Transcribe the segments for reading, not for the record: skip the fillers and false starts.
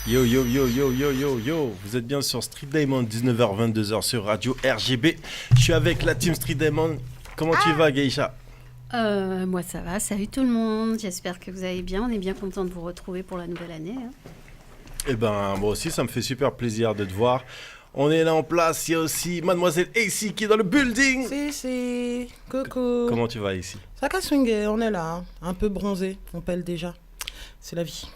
Yo yo yo yo yo yo yo, vous êtes bien sur Street Diamond, 19h-22h sur Radio RGB. Je suis avec la team Street Diamond. Comment tu vas, Geisha? Moi ça va, salut tout le monde, j'espère que vous allez bien, on est bien content de vous retrouver pour la nouvelle année. Eh ben, moi aussi, ça me fait super plaisir de te voir. On est là en place, il y a aussi Mademoiselle AC qui est dans le building. Si, coucou. Comment tu vas ici? Ça casse swinguer, on est là, hein. Un peu bronzé, on pèle déjà. C'est la vie.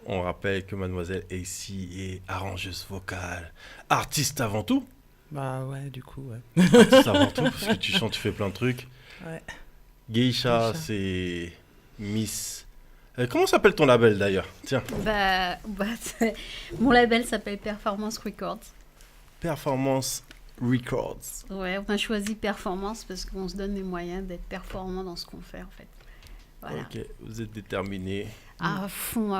On rappelle que Mademoiselle AC est arrangeuse vocale, artiste avant tout. Bah ouais, du coup, ouais. Artiste avant tout, parce que tu chantes, tu fais plein de trucs. Ouais. Geisha, c'est Miss... comment s'appelle ton label d'ailleurs? Tiens. Mon label s'appelle Performance Records. Performance Records. Ouais, on a choisi Performance parce qu'on se donne les moyens d'être performant dans ce qu'on fait en fait. Voilà. Ok, vous êtes déterminés. À fond.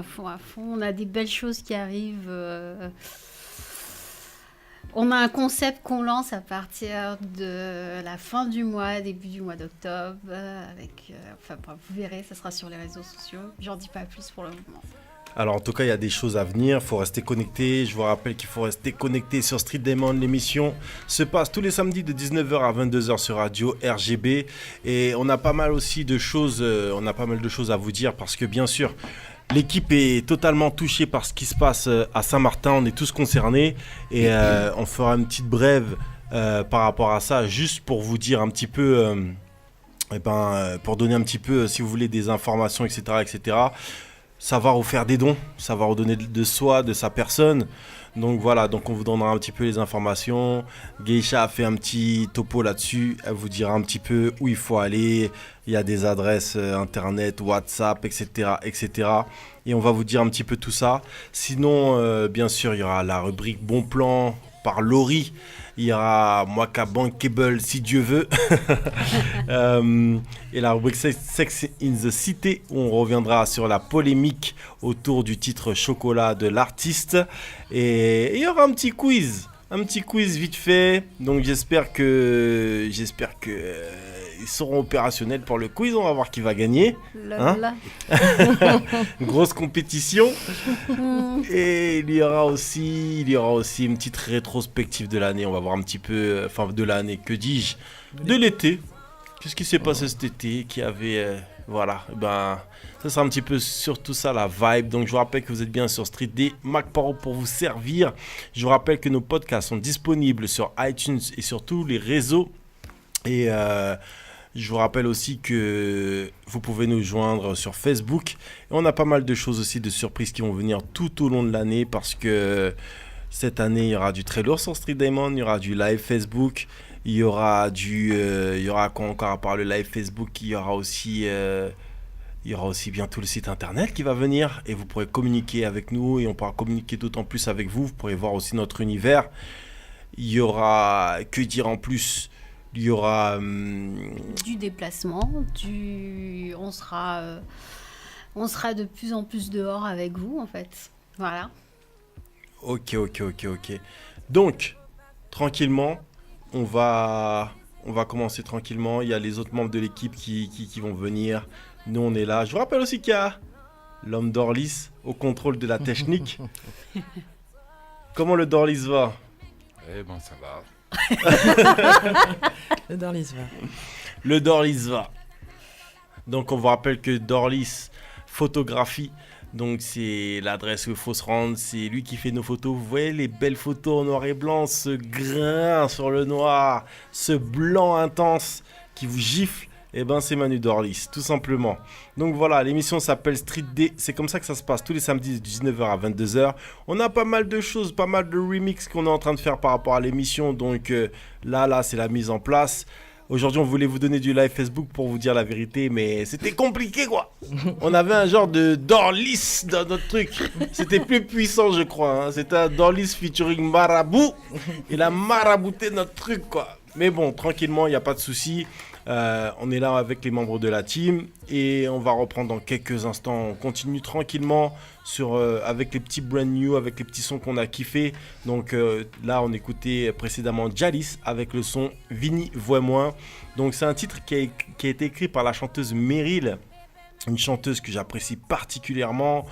On a des belles choses qui arrivent. On a un concept qu'on lance à partir de la fin du mois, début du mois d'octobre. Vous verrez, ça sera sur les réseaux sociaux. J'en dis pas plus pour le moment. Alors en tout cas, il y a des choses à venir, il faut rester connecté. Je vous rappelle qu'il faut rester connecté sur Street Diamond. L'émission se passe tous les samedis de 19h à 22h sur Radio RGB. Et on a pas mal aussi de choses, à vous dire parce que bien sûr, l'équipe est totalement touchée par ce qui se passe à Saint-Martin. On est tous concernés et on fera une petite brève par rapport à ça, juste pour vous dire un petit peu, pour donner un petit peu, si vous voulez, des informations, etc., etc., savoir où faire des dons, savoir où donner de soi, de sa personne. Donc voilà, donc on vous donnera un petit peu les informations. Geisha a fait un petit topo là-dessus. Elle vous dira un petit peu où il faut aller. Il y a des adresses internet, WhatsApp, etc., etc. Et on va vous dire un petit peu tout ça. Sinon, bien sûr, il y aura la rubrique Bon Plan par Laurie. Il y aura Mwaka Bankable si Dieu veut. Et la rubrique Sex in the City où on reviendra sur la polémique autour du titre Chocolat de l'artiste. Et il y aura un petit quiz vite fait. Donc j'espère que ils seront opérationnels pour le quiz. On va voir qui va gagner. Grosse compétition. Et il y aura aussi une petite rétrospective de l'année. On va voir un petit peu, de l'année, que dis-je, de l'été. Qu'est-ce qui s'est passé cet été, qui avait, ça sera un petit peu sur tout ça, la vibe. Donc je vous rappelle que vous êtes bien sur Street D, Mac Paro pour vous servir. Je vous rappelle que nos podcasts sont disponibles sur iTunes et sur tous les réseaux. Et je vous rappelle aussi que vous pouvez nous joindre sur Facebook. Et on a pas mal de choses aussi, de surprises qui vont venir tout au long de l'année parce que cette année, il y aura du très lourd sur Street Diamond, il y aura du live Facebook, il y aura quoi encore à part le live Facebook, il y aura aussi bientôt le site internet qui va venir et vous pourrez communiquer avec nous et on pourra communiquer d'autant plus avec vous. Vous pourrez voir aussi notre univers. Il y aura, que dire en plus? Il y aura du déplacement, on sera de plus en plus dehors avec vous en fait. Voilà. Ok. Donc, tranquillement, on va commencer tranquillement. Il y a les autres membres de l'équipe qui vont venir. Nous, on est là. Je vous rappelle aussi qu'il y a l'homme d'Orlis au contrôle de la technique. Comment le Dorlis va? Eh ben, ça va. Le Dorlis va. Le Dorlis va. Donc on vous rappelle que Dorlis photographie, donc c'est l'adresse où il faut se rendre, c'est lui qui fait nos photos. Vous voyez les belles photos en noir et blanc, ce grain sur le noir, ce blanc intense qui vous gifle. Eh ben c'est Manu Dorlis, tout simplement. Donc voilà, l'émission s'appelle Street D. C'est comme ça que ça se passe tous les samedis de 19h à 22h. On a pas mal de choses, pas mal de remix qu'on est en train de faire par rapport à l'émission. Donc là, c'est la mise en place. Aujourd'hui, on voulait vous donner du live Facebook pour vous dire la vérité, mais c'était compliqué, quoi. On avait un genre de Dorlis dans notre truc. C'était plus puissant, je crois. C'était un Dorlis featuring Marabout. Il a marabouté notre truc, quoi. Mais bon, tranquillement, il n'y a pas de souci. On est là avec les membres de la team et on va reprendre dans quelques instants. On continue tranquillement avec les petits brand new, avec les petits sons qu'on a kiffé. Donc là on écoutait précédemment Jalis avec le son Vini Voix Moins. Donc c'est un titre qui a été écrit par la chanteuse Meryl une chanteuse que j'apprécie particulièrement.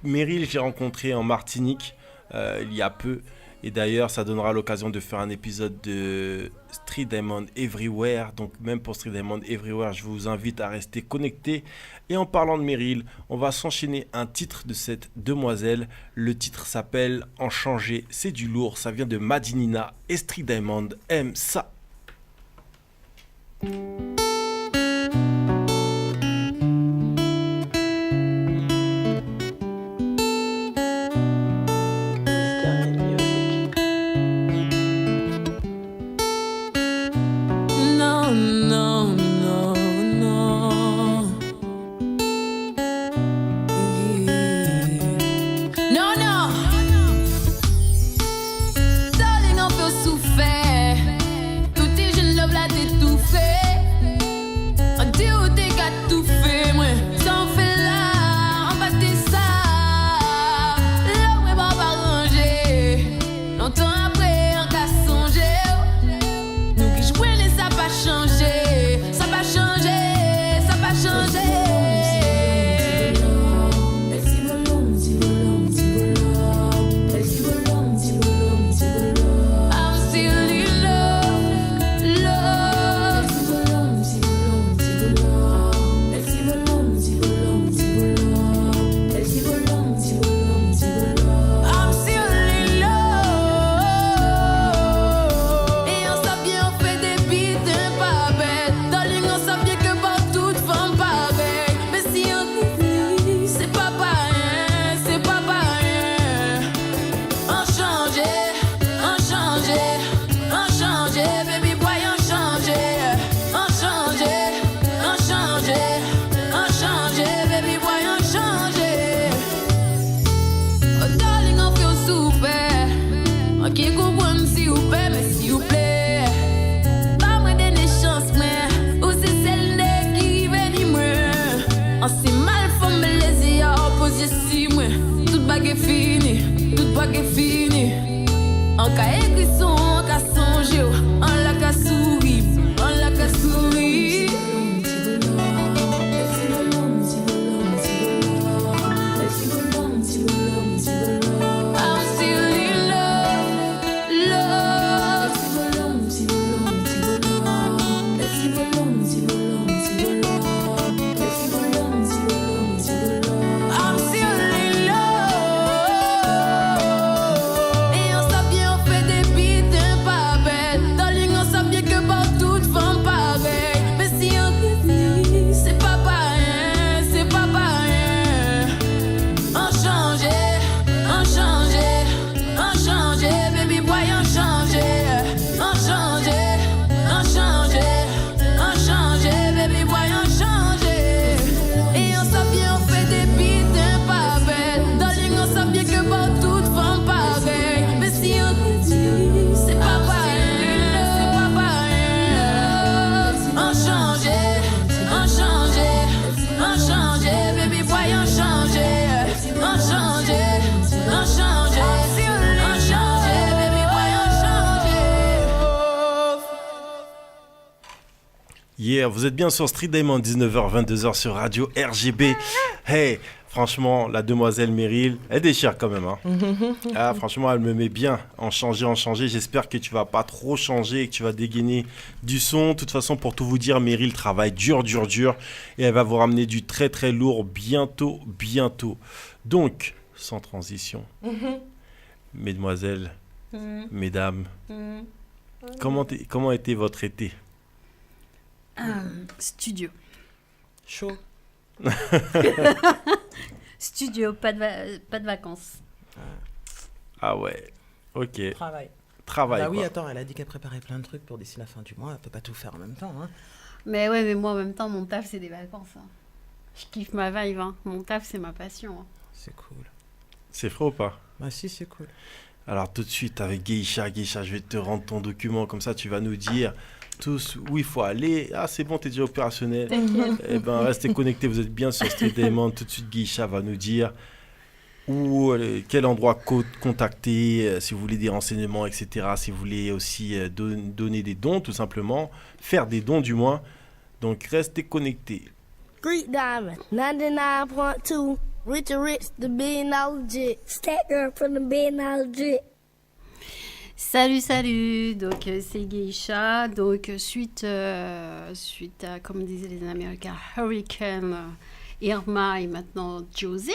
Meryl, je l'ai rencontrée en Martinique il y a peu. Et d'ailleurs, ça donnera l'occasion de faire un épisode de Street Diamond Everywhere. Donc même pour Street Diamond Everywhere, je vous invite à rester connectés. Et en parlant de Meryl, on va s'enchaîner un titre de cette demoiselle. Le titre s'appelle En changer, c'est du lourd. Ça vient de Madinina et Street Diamond aime ça. Vous êtes bien sur Street Diamond, 19h, 22h sur Radio RGB. Hey, franchement, la demoiselle Meryl, elle déchire quand même. Hein. Ah, franchement, elle me met bien en changer. J'espère que tu vas pas trop changer et que tu vas dégainer du son. De toute façon, pour tout vous dire, Meryl travaille dur. Et elle va vous ramener du très très lourd bientôt. Donc, sans transition, mesdemoiselles, mesdames, comment était votre été ? Studio. Chaud. Studio, pas de vacances. Ah ouais, ok. Travail. Bah oui, quoi. attends, elle a dit qu'elle préparait plein de trucs pour d'ici la fin du mois. Elle peut pas tout faire en même temps. Hein. Mais ouais, mais moi en même temps, mon taf c'est des vacances. Hein. Je kiffe ma vibe. Hein. Mon taf c'est ma passion. Hein. C'est cool. C'est vrai ou pas ? Bah si, c'est cool. Alors tout de suite avec Geisha, je vais te rendre ton document, comme ça tu vas nous dire tous où il faut aller. Ah c'est bon, t'es déjà opérationnel. Eh ben restez connectés, vous êtes bien sur Street Diamond. Tout de suite Geisha va nous dire où, quel endroit contacter, si vous voulez des renseignements, etc. Si vous voulez aussi donner des dons tout simplement, faire des dons du moins. Donc restez connectés. Street Diamond, 99.2. Rich, the $1 billion jit. Stat girl from the $1 billion jit. Salut, donc c'est Geisha. Donc suite à, comme disaient les Américains, Hurricane Irma et maintenant Josie.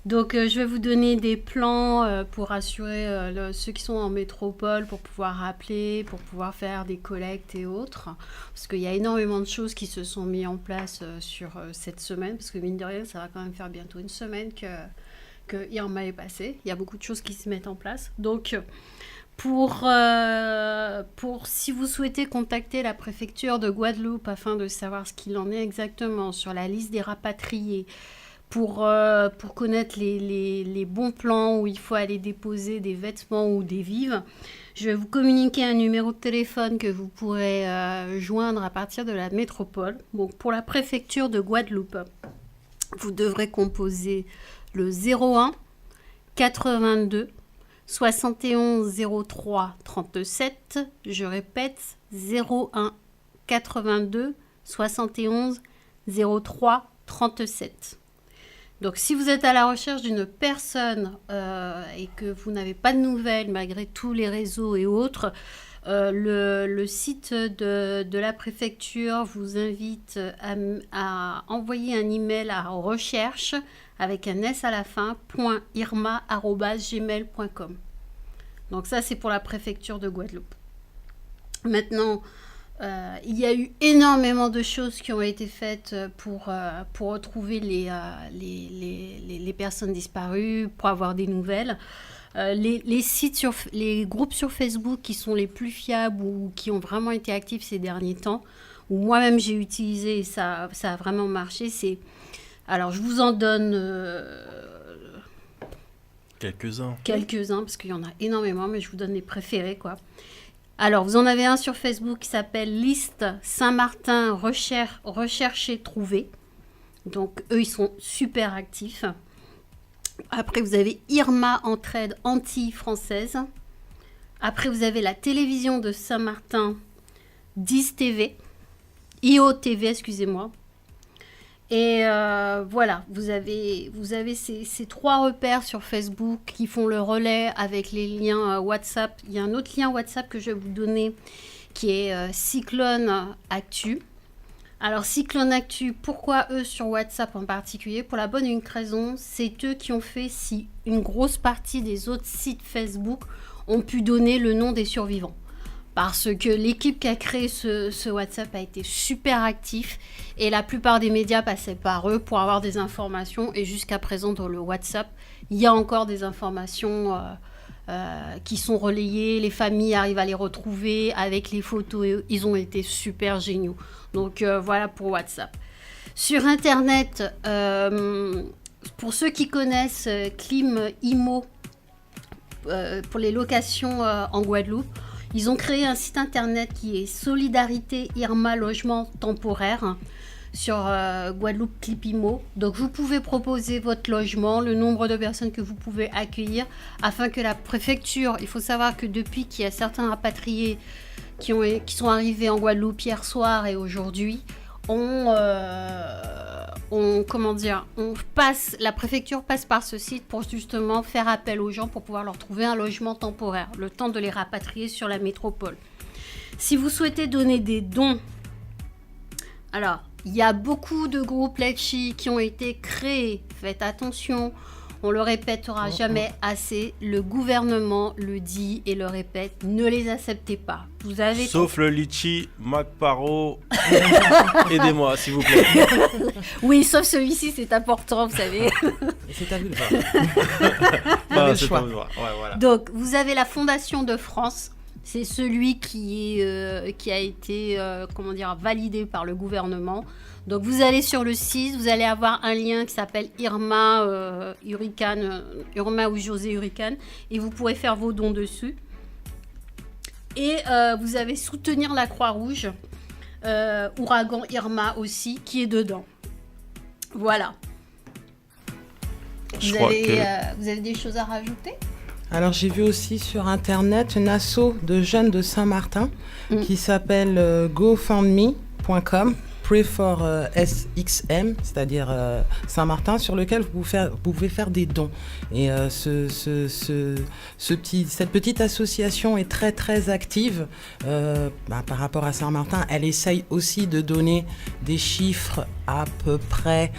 Donc je vais vous donner des plans pour assurer ceux qui sont en métropole, pour pouvoir appeler, pour pouvoir faire des collectes et autres. Parce qu'il y a énormément de choses qui se sont mises en place sur cette semaine. Parce que mine de rien, ça va quand même faire bientôt une semaine que Irma est passée. Il y a beaucoup de choses qui se mettent en place. Donc pour si vous souhaitez contacter la préfecture de Guadeloupe afin de savoir ce qu'il en est exactement sur la liste des rapatriés, pour connaître les bons plans où il faut aller déposer des vêtements ou des vivres, je vais vous communiquer un numéro de téléphone que vous pourrez joindre à partir de la métropole. Donc pour la préfecture de Guadeloupe, vous devrez composer le 01 82 71 03 37. Je répète, 01 82 71 03 37. Donc, si vous êtes à la recherche d'une personne et que vous n'avez pas de nouvelles malgré tous les réseaux et autres, le site de la préfecture vous invite à envoyer un email à recherche avec un S à la fin, .irma@gmail.com. Donc ça, c'est pour la préfecture de Guadeloupe. Maintenant, il y a eu énormément de choses qui ont été faites pour retrouver les personnes disparues, pour avoir des nouvelles. Les sites les groupes sur Facebook qui sont les plus fiables ou qui ont vraiment été actifs ces derniers temps, où moi-même j'ai utilisé et ça a vraiment marché, c'est... Alors, je vous en donne... Quelques-uns, parce qu'il y en a énormément, mais je vous donne les préférés, quoi. Alors, vous en avez un sur Facebook qui s'appelle Liste Saint-Martin Rechercher Trouver. Donc, eux, ils sont super actifs. Après, vous avez Irma Entraide Anti-Française. Après, vous avez la télévision de Saint-Martin, 10 TV. IOTV, excusez-moi. Et voilà, vous avez ces 3 repères sur Facebook qui font le relais avec les liens WhatsApp. Il y a un autre lien WhatsApp que je vais vous donner qui est Cyclone Actu. Alors Cyclone Actu, pourquoi eux sur WhatsApp en particulier? Pour la bonne et unique raison, c'est eux qui ont fait si une grosse partie des autres sites Facebook ont pu donner le nom des survivants. Parce que l'équipe qui a créé ce WhatsApp a été super actif et la plupart des médias passaient par eux pour avoir des informations. Et jusqu'à présent, dans le WhatsApp, il y a encore des informations qui sont relayées. Les familles arrivent à les retrouver avec les photos. Ils ont été super géniaux. Donc voilà pour WhatsApp. Sur Internet, pour ceux qui connaissent Clim Imo, pour les locations en Guadeloupe, ils ont créé un site internet qui est Solidarité Irma Logement Temporaire sur Guadeloupe Clipimo. Donc vous pouvez proposer votre logement, le nombre de personnes que vous pouvez accueillir afin que la préfecture, il faut savoir que depuis qu'il y a certains rapatriés qui sont arrivés en Guadeloupe hier soir et aujourd'hui, la préfecture passe par ce site pour justement faire appel aux gens pour pouvoir leur trouver un logement temporaire, le temps de les rapatrier sur la métropole. Si vous souhaitez donner des dons, alors il y a beaucoup de groupes Letchi qui ont été créés, faites attention, on le répétera jamais assez, le gouvernement le dit et le répète, ne les acceptez pas. Vous avez sauf le litchi, MacParo, aidez-moi s'il vous plaît. Oui, sauf celui-ci, c'est important, vous savez. C'est à vous de voir. C'est à vous de voir. Ouais, voilà. Donc, vous avez la Fondation de France. C'est celui qui a été validé par le gouvernement. Donc vous allez sur le site, vous allez avoir un lien qui s'appelle Irma ou José Hurricane et vous pourrez faire vos dons dessus. Et vous avez Soutenir la Croix-Rouge, Ouragan Irma aussi, qui est dedans. Voilà. Vous avez des choses à rajouter ? Alors j'ai vu aussi sur internet une asso de jeunes de Saint-Martin qui s'appelle gofundme.com. Pray for SXM, c'est-à-dire Saint-Martin, sur lequel vous pouvez faire des dons. Et cette petite association est très très active par rapport à Saint-Martin. Elle essaye aussi de donner des chiffres à peu près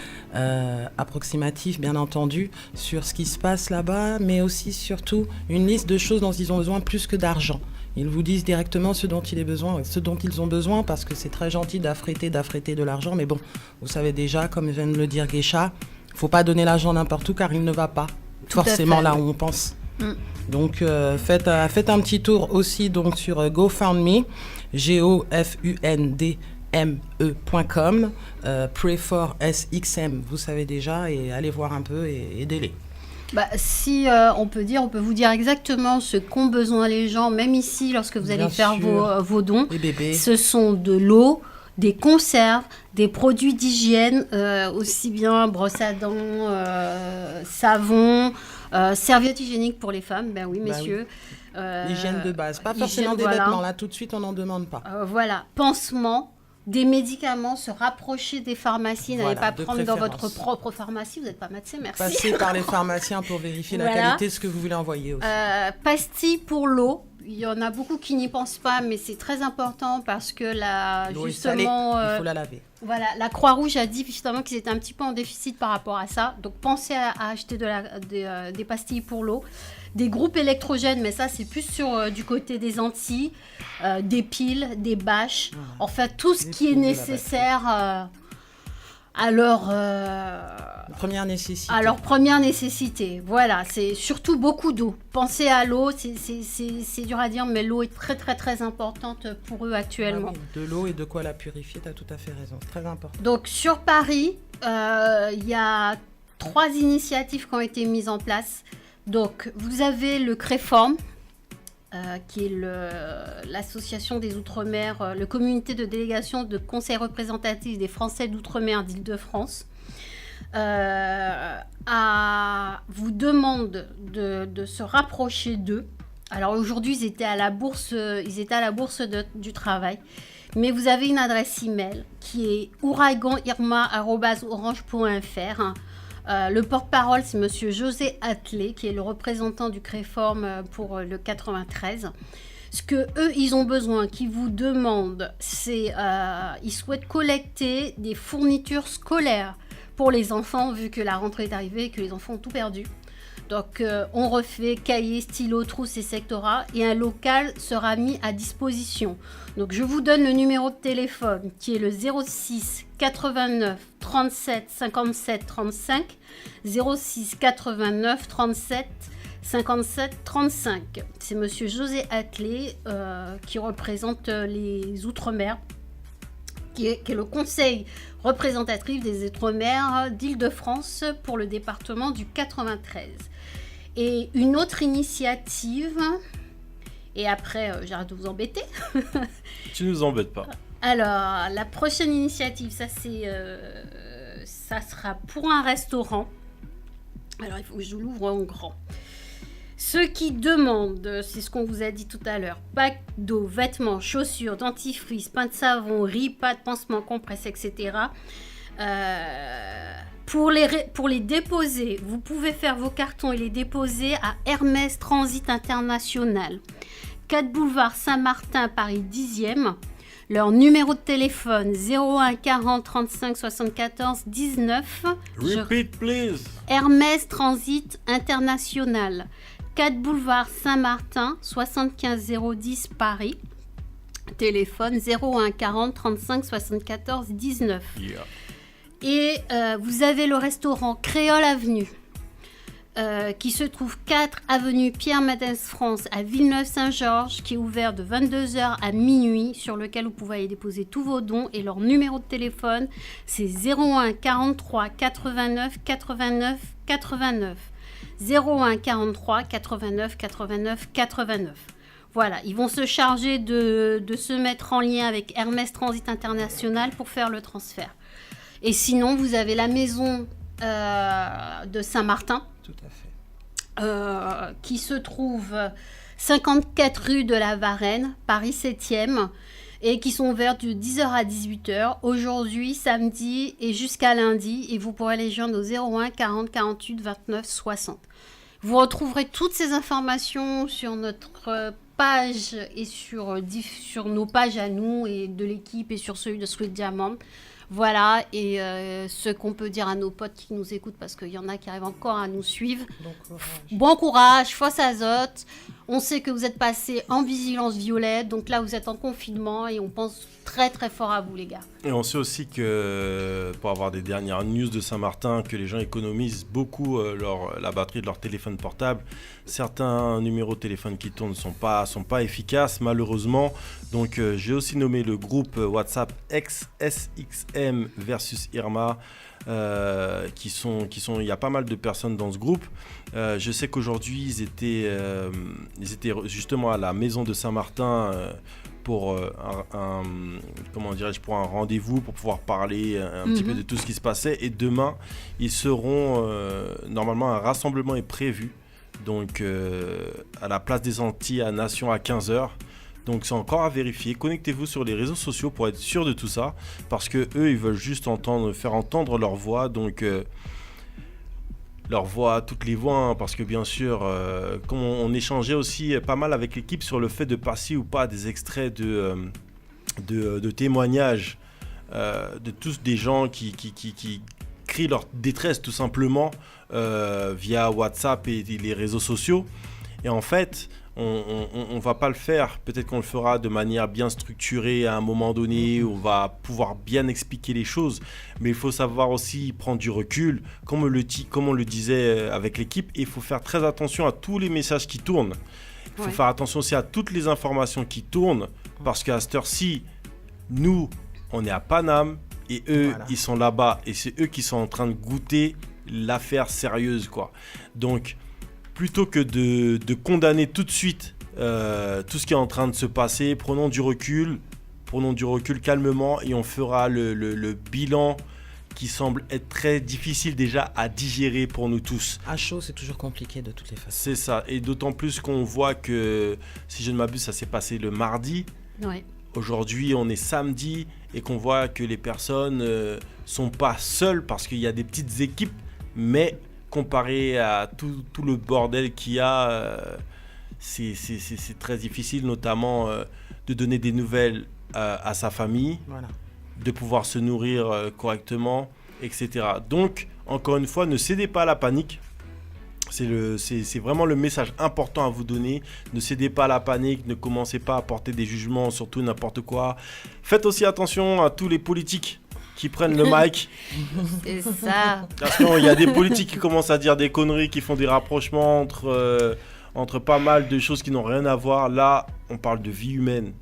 approximatifs, bien entendu, sur ce qui se passe là-bas, mais aussi surtout une liste de choses dont ils ont besoin plus que d'argent. Ils vous disent directement ce dont ils ont besoin, parce que c'est très gentil d'affréter de l'argent, mais bon, vous savez déjà, comme vient de le dire Geisha, faut pas donner l'argent n'importe où, car il ne va pas forcément là où on pense. Donc faites un petit tour aussi donc sur GoFundMe, GoFundMe.com, Pray for SXM, vous savez déjà, et allez voir un peu et aidez-les. Si on peut vous dire exactement ce qu'ont besoin les gens, même ici, lorsque vous allez faire vos dons. Les bébés. Ce sont de l'eau, des conserves, des produits d'hygiène, aussi bien brosse à dents, savon, serviettes hygiéniques pour les femmes, ben oui, messieurs. L'hygiène de base, pas forcément des vêtements, là tout de suite on n'en demande pas. Voilà, pansements. Des médicaments, se rapprocher des pharmacies, n'allez pas prendre dans votre propre pharmacie, vous n'êtes pas médecin, merci. Passez par les pharmaciens pour vérifier la qualité de ce que vous voulez envoyer aussi. Pastilles pour l'eau, il y en a beaucoup qui n'y pensent pas, mais c'est très important parce que l'eau justement, est salée, il faut la laver. Voilà, la Croix-Rouge a dit justement qu'ils étaient un petit peu en déficit par rapport à ça, donc pensez à acheter des pastilles pour l'eau. Des groupes électrogènes, mais ça c'est plus du côté des Antilles, des piles, des bâches, enfin tout ce qui est nécessaire à leur première nécessité. À leur première nécessité. Voilà, c'est surtout beaucoup d'eau. Pensez à l'eau, c'est dur à dire, mais l'eau est très très très importante pour eux actuellement. Ah oui, de l'eau et de quoi la purifier, tu as tout à fait raison, c'est très important. Donc sur Paris, il y a 3 initiatives qui ont été mises en place. Donc, vous avez le CREFORM, qui est l'association des Outre-mer, le comité de délégation de conseil représentatif des Français d'Outre-mer d'Île-de-France, vous demande de se rapprocher d'eux. Alors aujourd'hui, ils étaient à la bourse du travail. Mais vous avez une adresse email qui est ouraganirma@orange.fr. Le porte-parole, c'est Monsieur José Attelé, qui est le représentant du CREFORM pour le 93. Ce que eux, ils ont besoin, qu'ils vous demandent, c'est ils souhaitent collecter des fournitures scolaires pour les enfants, vu que la rentrée est arrivée et que les enfants ont tout perdu. Donc, on refait cahiers, stylos, trousses et sectorat, et un local sera mis à disposition. Donc, je vous donne le numéro de téléphone qui est le 06 89 37 57 35, 06 89 37 57 35. C'est Monsieur José Attelé qui représente les Outre-mer, qui est le conseil représentatif des Outre-mer d'Île-de-France pour le département du 93. Et une autre initiative, et après j'arrête de vous embêter. Tu nous embêtes pas. Alors, la prochaine initiative, ça sera pour un restaurant. Alors, il faut que je l'ouvre en grand. Ceux qui demandent, c'est ce qu'on vous a dit tout à l'heure, pack d'eau, vêtements, chaussures, dentifrice, pain de savon, riz, pâtes, pansements, compresses, etc. Pour les déposer, vous pouvez faire vos cartons et les déposer à Hermès Transit International, 4 boulevard Saint-Martin, Paris 10e. Leur numéro de téléphone 01 40 35 74 19. Repeat, please. Hermès Transit International, 4 boulevard Saint-Martin, 75 010 Paris. Téléphone 01 40 35 74 19. Yeah. Et vous avez le restaurant Créole Avenue, qui se trouve 4 avenue Pierre-Mendès France à Villeneuve-Saint-Georges, qui est ouvert de 22h à minuit, sur lequel vous pouvez aller déposer tous vos dons. Et leur numéro de téléphone, c'est 01 43 89 89 89. 01 43 89 89 89. Voilà, ils vont se charger de se mettre en lien avec Hermès Transit International pour faire le transfert. Et sinon, vous avez la maison de Saint-Martin. Tout à fait. Qui se trouve 54 rue de la Varenne, Paris 7e. et qui sont ouvertes de 10h à 18h, aujourd'hui, samedi et jusqu'à lundi. Et vous pourrez les joindre au 01 40 48 29 60. Vous retrouverez toutes ces informations sur notre page et sur nos pages à nous et de l'équipe et sur celui de Sweet Diamond. Voilà, et ce qu'on peut dire à nos potes qui nous écoutent, parce qu'il y en a qui arrivent encore à nous suivre. Bon courage, force azote. On sait que vous êtes passés en vigilance violette, donc là vous êtes en confinement et on pense très très fort à vous les gars. Et on sait aussi que, pour avoir des dernières news de Saint-Martin, que les gens économisent beaucoup la batterie de leur téléphone portable. Certains numéros de téléphone qui tournent ne sont pas efficaces, malheureusement. Donc j'ai aussi nommé le groupe WhatsApp XSXM versus Irma. Il y a pas mal de personnes dans ce groupe. Je sais qu'aujourd'hui ils étaient justement à la maison de Saint-Martin pour pour un rendez-vous, pour pouvoir parler un petit peu de tout ce qui se passait. Et demain, ils seront normalement un rassemblement est prévu, donc à la place des Antilles à Nation à 15h. Donc c'est encore à vérifier. Connectez-vous sur les réseaux sociaux pour être sûr de tout ça, parce que eux ils veulent juste faire entendre leur voix, donc leur voix, toutes les voix, hein, parce que bien sûr, comme on échangeait aussi pas mal avec l'équipe sur le fait de passer ou pas des extraits de témoignages de tous des gens qui crient leur détresse tout simplement via WhatsApp et les réseaux sociaux. Et en fait, on va pas le faire. Peut-être qu'on le fera de manière bien structurée à un moment donné où on va pouvoir bien expliquer les choses. Mais il faut savoir aussi prendre du recul, comme on le disait avec l'équipe. Et il faut faire très attention à tous les messages qui tournent. Il faut faire attention aussi à toutes les informations qui tournent. Parce qu'à cette heure-ci, nous, on est à Paname. Et eux, ils sont là-bas. Et c'est eux qui sont en train de goûter l'affaire sérieuse, quoi. Donc, plutôt que de condamner tout de suite tout ce qui est en train de se passer, prenons du recul calmement, et on fera le bilan qui semble être très difficile déjà à digérer pour nous tous. À chaud, c'est toujours compliqué de toutes les façons. C'est ça, et d'autant plus qu'on voit que, si je ne m'abuse, ça s'est passé le mardi. Ouais. Aujourd'hui, on est samedi, et qu'on voit que les personnes sont pas seules, parce qu'il y a des petites équipes, mais comparé à tout le bordel qu'il y a, c'est très difficile, notamment de donner des nouvelles à sa famille, de pouvoir se nourrir correctement, etc. Donc, encore une fois, ne cédez pas à la panique. C'est vraiment le message important à vous donner. Ne cédez pas à la panique, ne commencez pas à porter des jugements, surtout n'importe quoi. Faites aussi attention à tous les politiques qui prennent le mic. C'est ça. Parce qu'il y a des politiques qui commencent à dire des conneries, qui font des rapprochements entre pas mal de choses qui n'ont rien à voir. Là, on parle de vie humaine.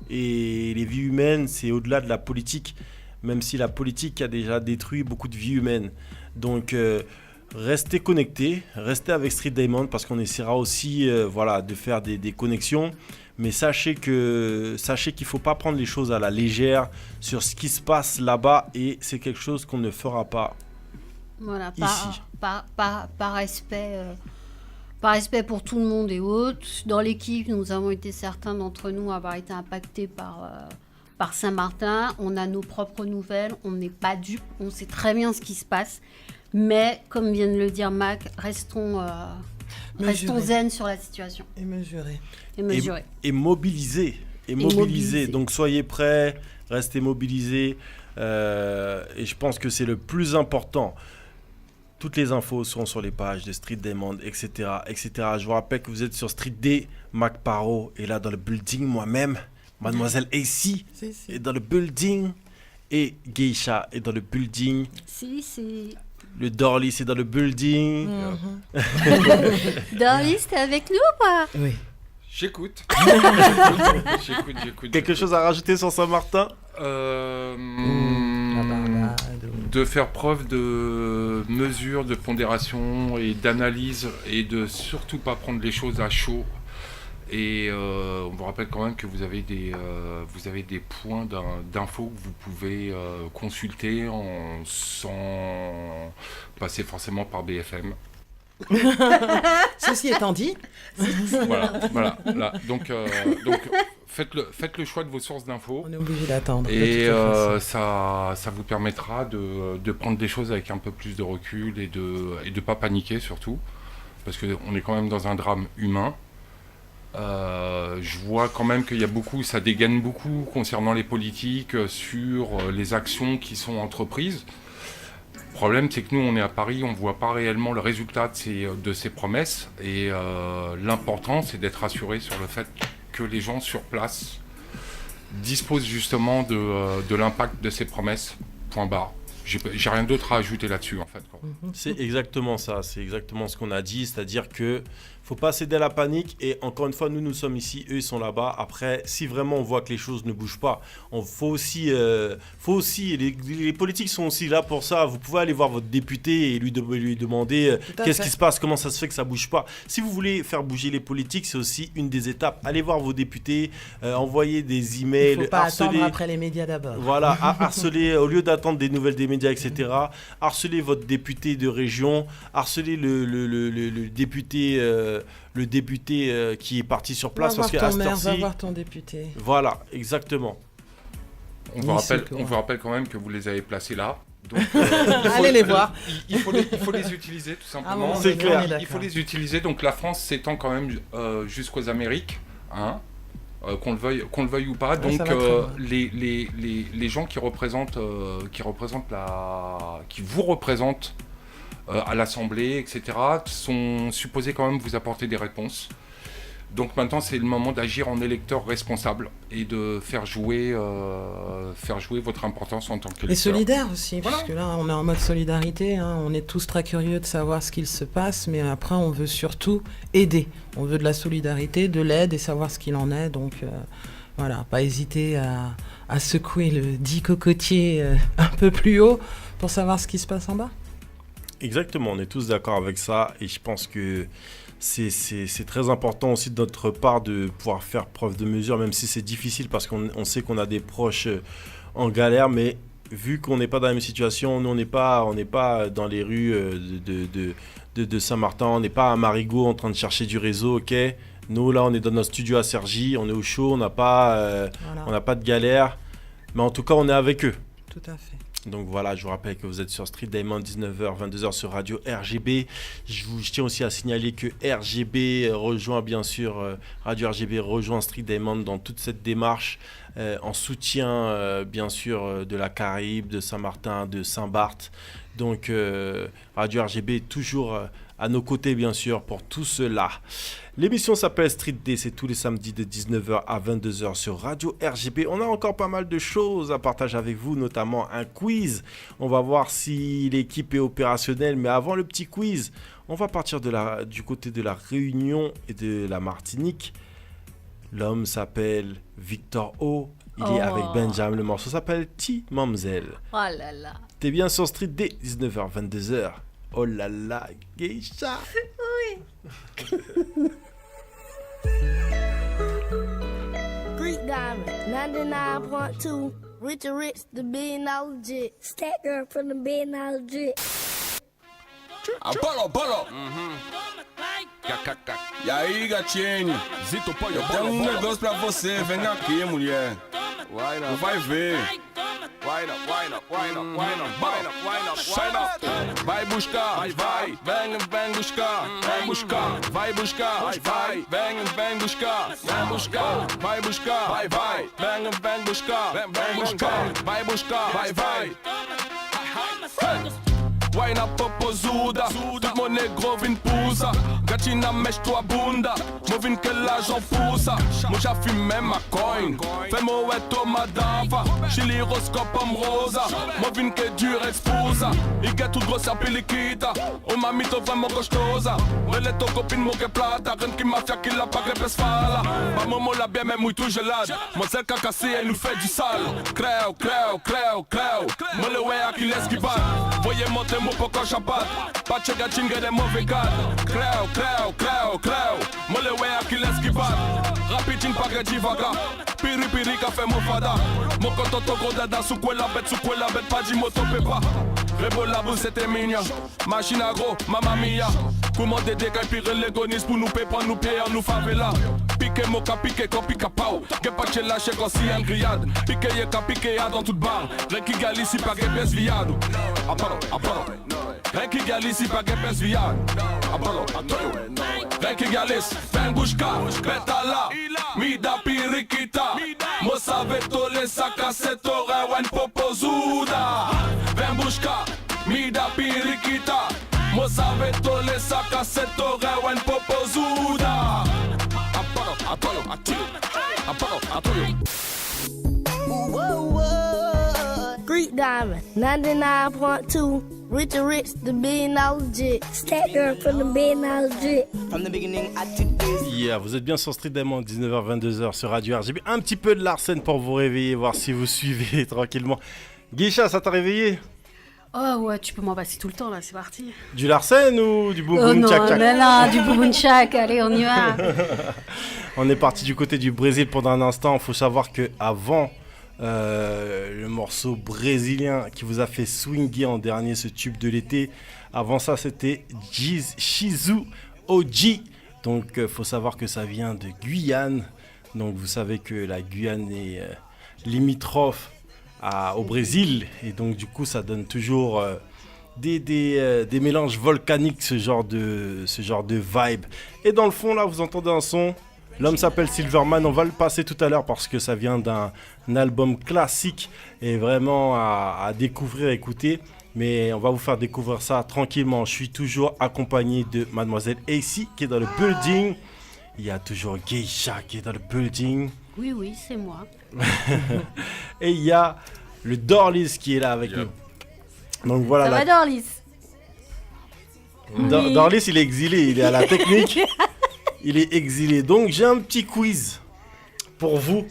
Et les vies humaines, c'est au-delà de la politique, même si la politique a déjà détruit beaucoup de vies humaines. Donc, restez connectés, restez avec Street Diamond, parce qu'on essaiera aussi de faire des connexions. Mais sachez qu'il ne faut pas prendre les choses à la légère sur ce qui se passe là-bas, et c'est quelque chose qu'on ne fera pas ici. Par respect pour tout le monde et autres. Dans l'équipe, nous avons été certains d'entre nous à avoir été impactés par Saint-Martin. On a nos propres nouvelles, on n'est pas dupes, on sait très bien ce qui se passe. Mais, comme vient de le dire Mac, restons zen sur la situation. Et mesurés. Et mobilisés. Donc soyez prêts, restez mobilisés. Et je pense que c'est le plus important. Toutes les infos seront sur les pages de Street Diamond, etc., etc. Je vous rappelle que vous êtes sur Street D. Mac Paro est là dans le building. Moi-même, Mademoiselle AC est dans le building. Et Geisha est dans le building. Si. Le Dorlis est dans le building. Dorlis, t'es avec nous ou pas? Oui. J'écoute. J'écoute. Quelque chose à rajouter sur Saint-Martin? De faire preuve de mesure, de pondération et d'analyse, et de surtout pas prendre les choses à chaud. Et on vous rappelle quand même que vous avez des points d'infos que vous pouvez consulter sans passer forcément par BFM. Ceci étant dit... voilà. Là. Donc faites le choix de vos sources d'infos. On est obligé d'attendre. Et ça vous permettra de prendre des choses avec un peu plus de recul et de pas paniquer surtout. Parce qu'on est quand même dans un drame humain. Je vois quand même qu'il y a ça dégaine beaucoup concernant les politiques sur les actions qui sont entreprises. Le problème, c'est que nous, on est à Paris, on ne voit pas réellement le résultat de ces promesses. Et l'important, c'est d'être rassuré sur le fait que les gens sur place disposent justement de l'impact de ces promesses. Point barre. J'ai rien d'autre à ajouter là-dessus, en fait. C'est exactement ça, c'est exactement ce qu'on a dit, c'est-à-dire que faut pas céder à la panique et encore une fois, nous sommes ici, eux ils sont là-bas. Après, si vraiment on voit que les choses ne bougent pas, faut aussi les politiques sont aussi là pour ça. Vous pouvez aller voir votre député et lui demander qu'est-ce qui se passe, comment ça se fait que ça bouge pas. Si vous voulez faire bouger les politiques, c'est aussi une des étapes. Allez voir vos députés, envoyez des emails, il faut pas attendre après les médias d'abord. Voilà, harceler au lieu d'attendre des nouvelles des médias, etc. Harcelez votre député de région, harcelez le député qui est parti sur place parce qu'à cette heure-ci, va voir ton député. Voilà, exactement. On vous rappelle quand même que vous les avez placés là. Donc, allez les voir. Il faut les utiliser tout simplement. Ah bon, c'est clair. Il faut les utiliser. Donc la France s'étend quand même jusqu'aux Amériques, hein, qu'on le veuille ou pas. Donc les gens qui vous représentent à l'Assemblée, etc., sont supposés quand même vous apporter des réponses. Donc maintenant, c'est le moment d'agir en électeur responsable et de faire jouer votre importance en tant qu'électeur. Et solidaire aussi, voilà. Puisque là, on est en mode solidarité. Hein, on est tous très curieux de savoir ce qu'il se passe, mais après, on veut surtout aider. On veut de la solidarité, de l'aide et savoir ce qu'il en est. Donc voilà, pas hésiter à secouer le dit cocotier un peu plus haut pour savoir ce qui se passe en bas. Exactement, on est tous d'accord avec ça et je pense que c'est très important aussi de notre part de pouvoir faire preuve de mesure, même si c'est difficile parce qu'on sait qu'on a des proches en galère, mais vu qu'on n'est pas dans la même situation, nous on n'est pas dans les rues de Saint-Martin, on n'est pas à Marigot en train de chercher du réseau, ok. Nous là on est dans notre studio à Cergy, on est au chaud, on n'a pas de galère, mais en tout cas on est avec eux. Tout à fait. Donc voilà, je vous rappelle que vous êtes sur Street Diamond, 19h, 22h sur Radio RGB. Je tiens aussi à signaler que RGB rejoint bien sûr, Radio RGB rejoint Street Diamond dans toute cette démarche en soutien bien sûr de la Caraïbe, de Saint-Martin, de Saint-Barth. Donc Radio RGB est toujours à nos côtés bien sûr pour tout cela. L'émission s'appelle Street Day, c'est tous les samedis de 19h à 22h sur Radio RGB. On a encore pas mal de choses à partager avec vous, notamment un quiz. On va voir si l'équipe est opérationnelle, mais avant le petit quiz, on va partir du côté de la Réunion et de la Martinique. L'homme s'appelle Victor O. Il est avec Benjamin. Le morceau s'appelle T-Mamzelle. Oh là là. T'es bien sur Street Day, 19h, 22h. Oh là là, geisha. Oui. Greek Diamond, 99.2. Rich, the $1 billion jit. Stat girl from the $1 billion jit. Apollo. E aí, gatinho? Zito, eu tenho um negócio pra você, vem aqui, mulher. Tu vai ver. Vai buscar, vem buscar, vem buscar, vai buscar, vem buscar, vai buscar, vai buscar, vem buscar, vem buscar, vai buscar, vai. Why na popozuda, tout mon négro vin poussa. Gatina mèche toi bunda, mo vin que l'argent poussa. Mo já fumé ma coin, fais-moi ouais madava. Chiliroscope rosa, mo vin que dur exposa. E get tout gros a peliquita, o mamito vraiment gostosa. Relé ton copine mo que plata, ren qui mafia qui la pague pes fala. Ma maman la bien même muito gelade, mon sel cacassé elle nous fait du sale. Creu, mo le ouais à qui l'esquivade. Voyez monter mon poco chapat, pas de gatingue de mauvais gars. Creu, mo le ouais à qui l'esquivade. Rapidine pas que divaga, piri café mo fada. Mo kototo go dada, sous quoi la bête, pas di moto pepa. Rebo la boule c'était mignon. Machine à gros, mamma mia. Commandez des cailles, pire les gonis pour nous payer, prendre nous pieds en nous favela. Piqué moka, piqué quand pique à pao. Que pas chez lâché quand si en grillade. Piqué yé ka piqué à dans toute barre. Reki galici pas que pes viado. Apollo. Reki galici pas que pes viado. Apollo. Reki galis, Bengushka, Betala, Mida Pirikita. Mo saveto le saka setore wen popozuda. Bengushka, Mida Pirikita. Mo saveto le saka setore wen popozuda. Apollo, Greek Diamond, 99.2. Rich, the $1 jit. Stat girl from the $1 jit. From the beginning I did this. Yeah, vous êtes bien sur Street Diamond, 19h-22h sur Radio RGB. Un petit peu de Larsen pour vous réveiller, voir si vous suivez tranquillement. Guicha, ça t'a réveillé? Oh ouais, tu peux m'en passer tout le temps là, c'est parti. Du Larsen ou du boum Oh boum non, tchac tchac? non, du boum tchac, allez, on y va. On est parti du côté du Brésil pendant un instant. Il faut savoir que avant le morceau brésilien qui vous a fait swinguer en dernier ce tube de l'été, avant ça c'était Shizu OG. Donc faut savoir que ça vient de Guyane. Donc vous savez que la Guyane est limitrophe au Brésil. Et donc du coup ça donne toujours des mélanges volcaniques, ce genre de vibe. Et dans le fond là vous entendez un son. L'homme s'appelle Silverman, on va le passer tout à l'heure parce que ça vient d'un album classique et vraiment à découvrir, écouter. Mais on va vous faire découvrir ça tranquillement. Je suis toujours accompagné de Mademoiselle AC qui est dans le building. Il y a toujours Geisha qui est dans le building. Oui, c'est moi. Et il y a le Dorlis qui est là avec nous. Donc voilà. Ça va, Dorlis? Oui. Dorlis, il est exilé, il est à la technique. Il est exilé. Donc j'ai un petit quiz pour vous.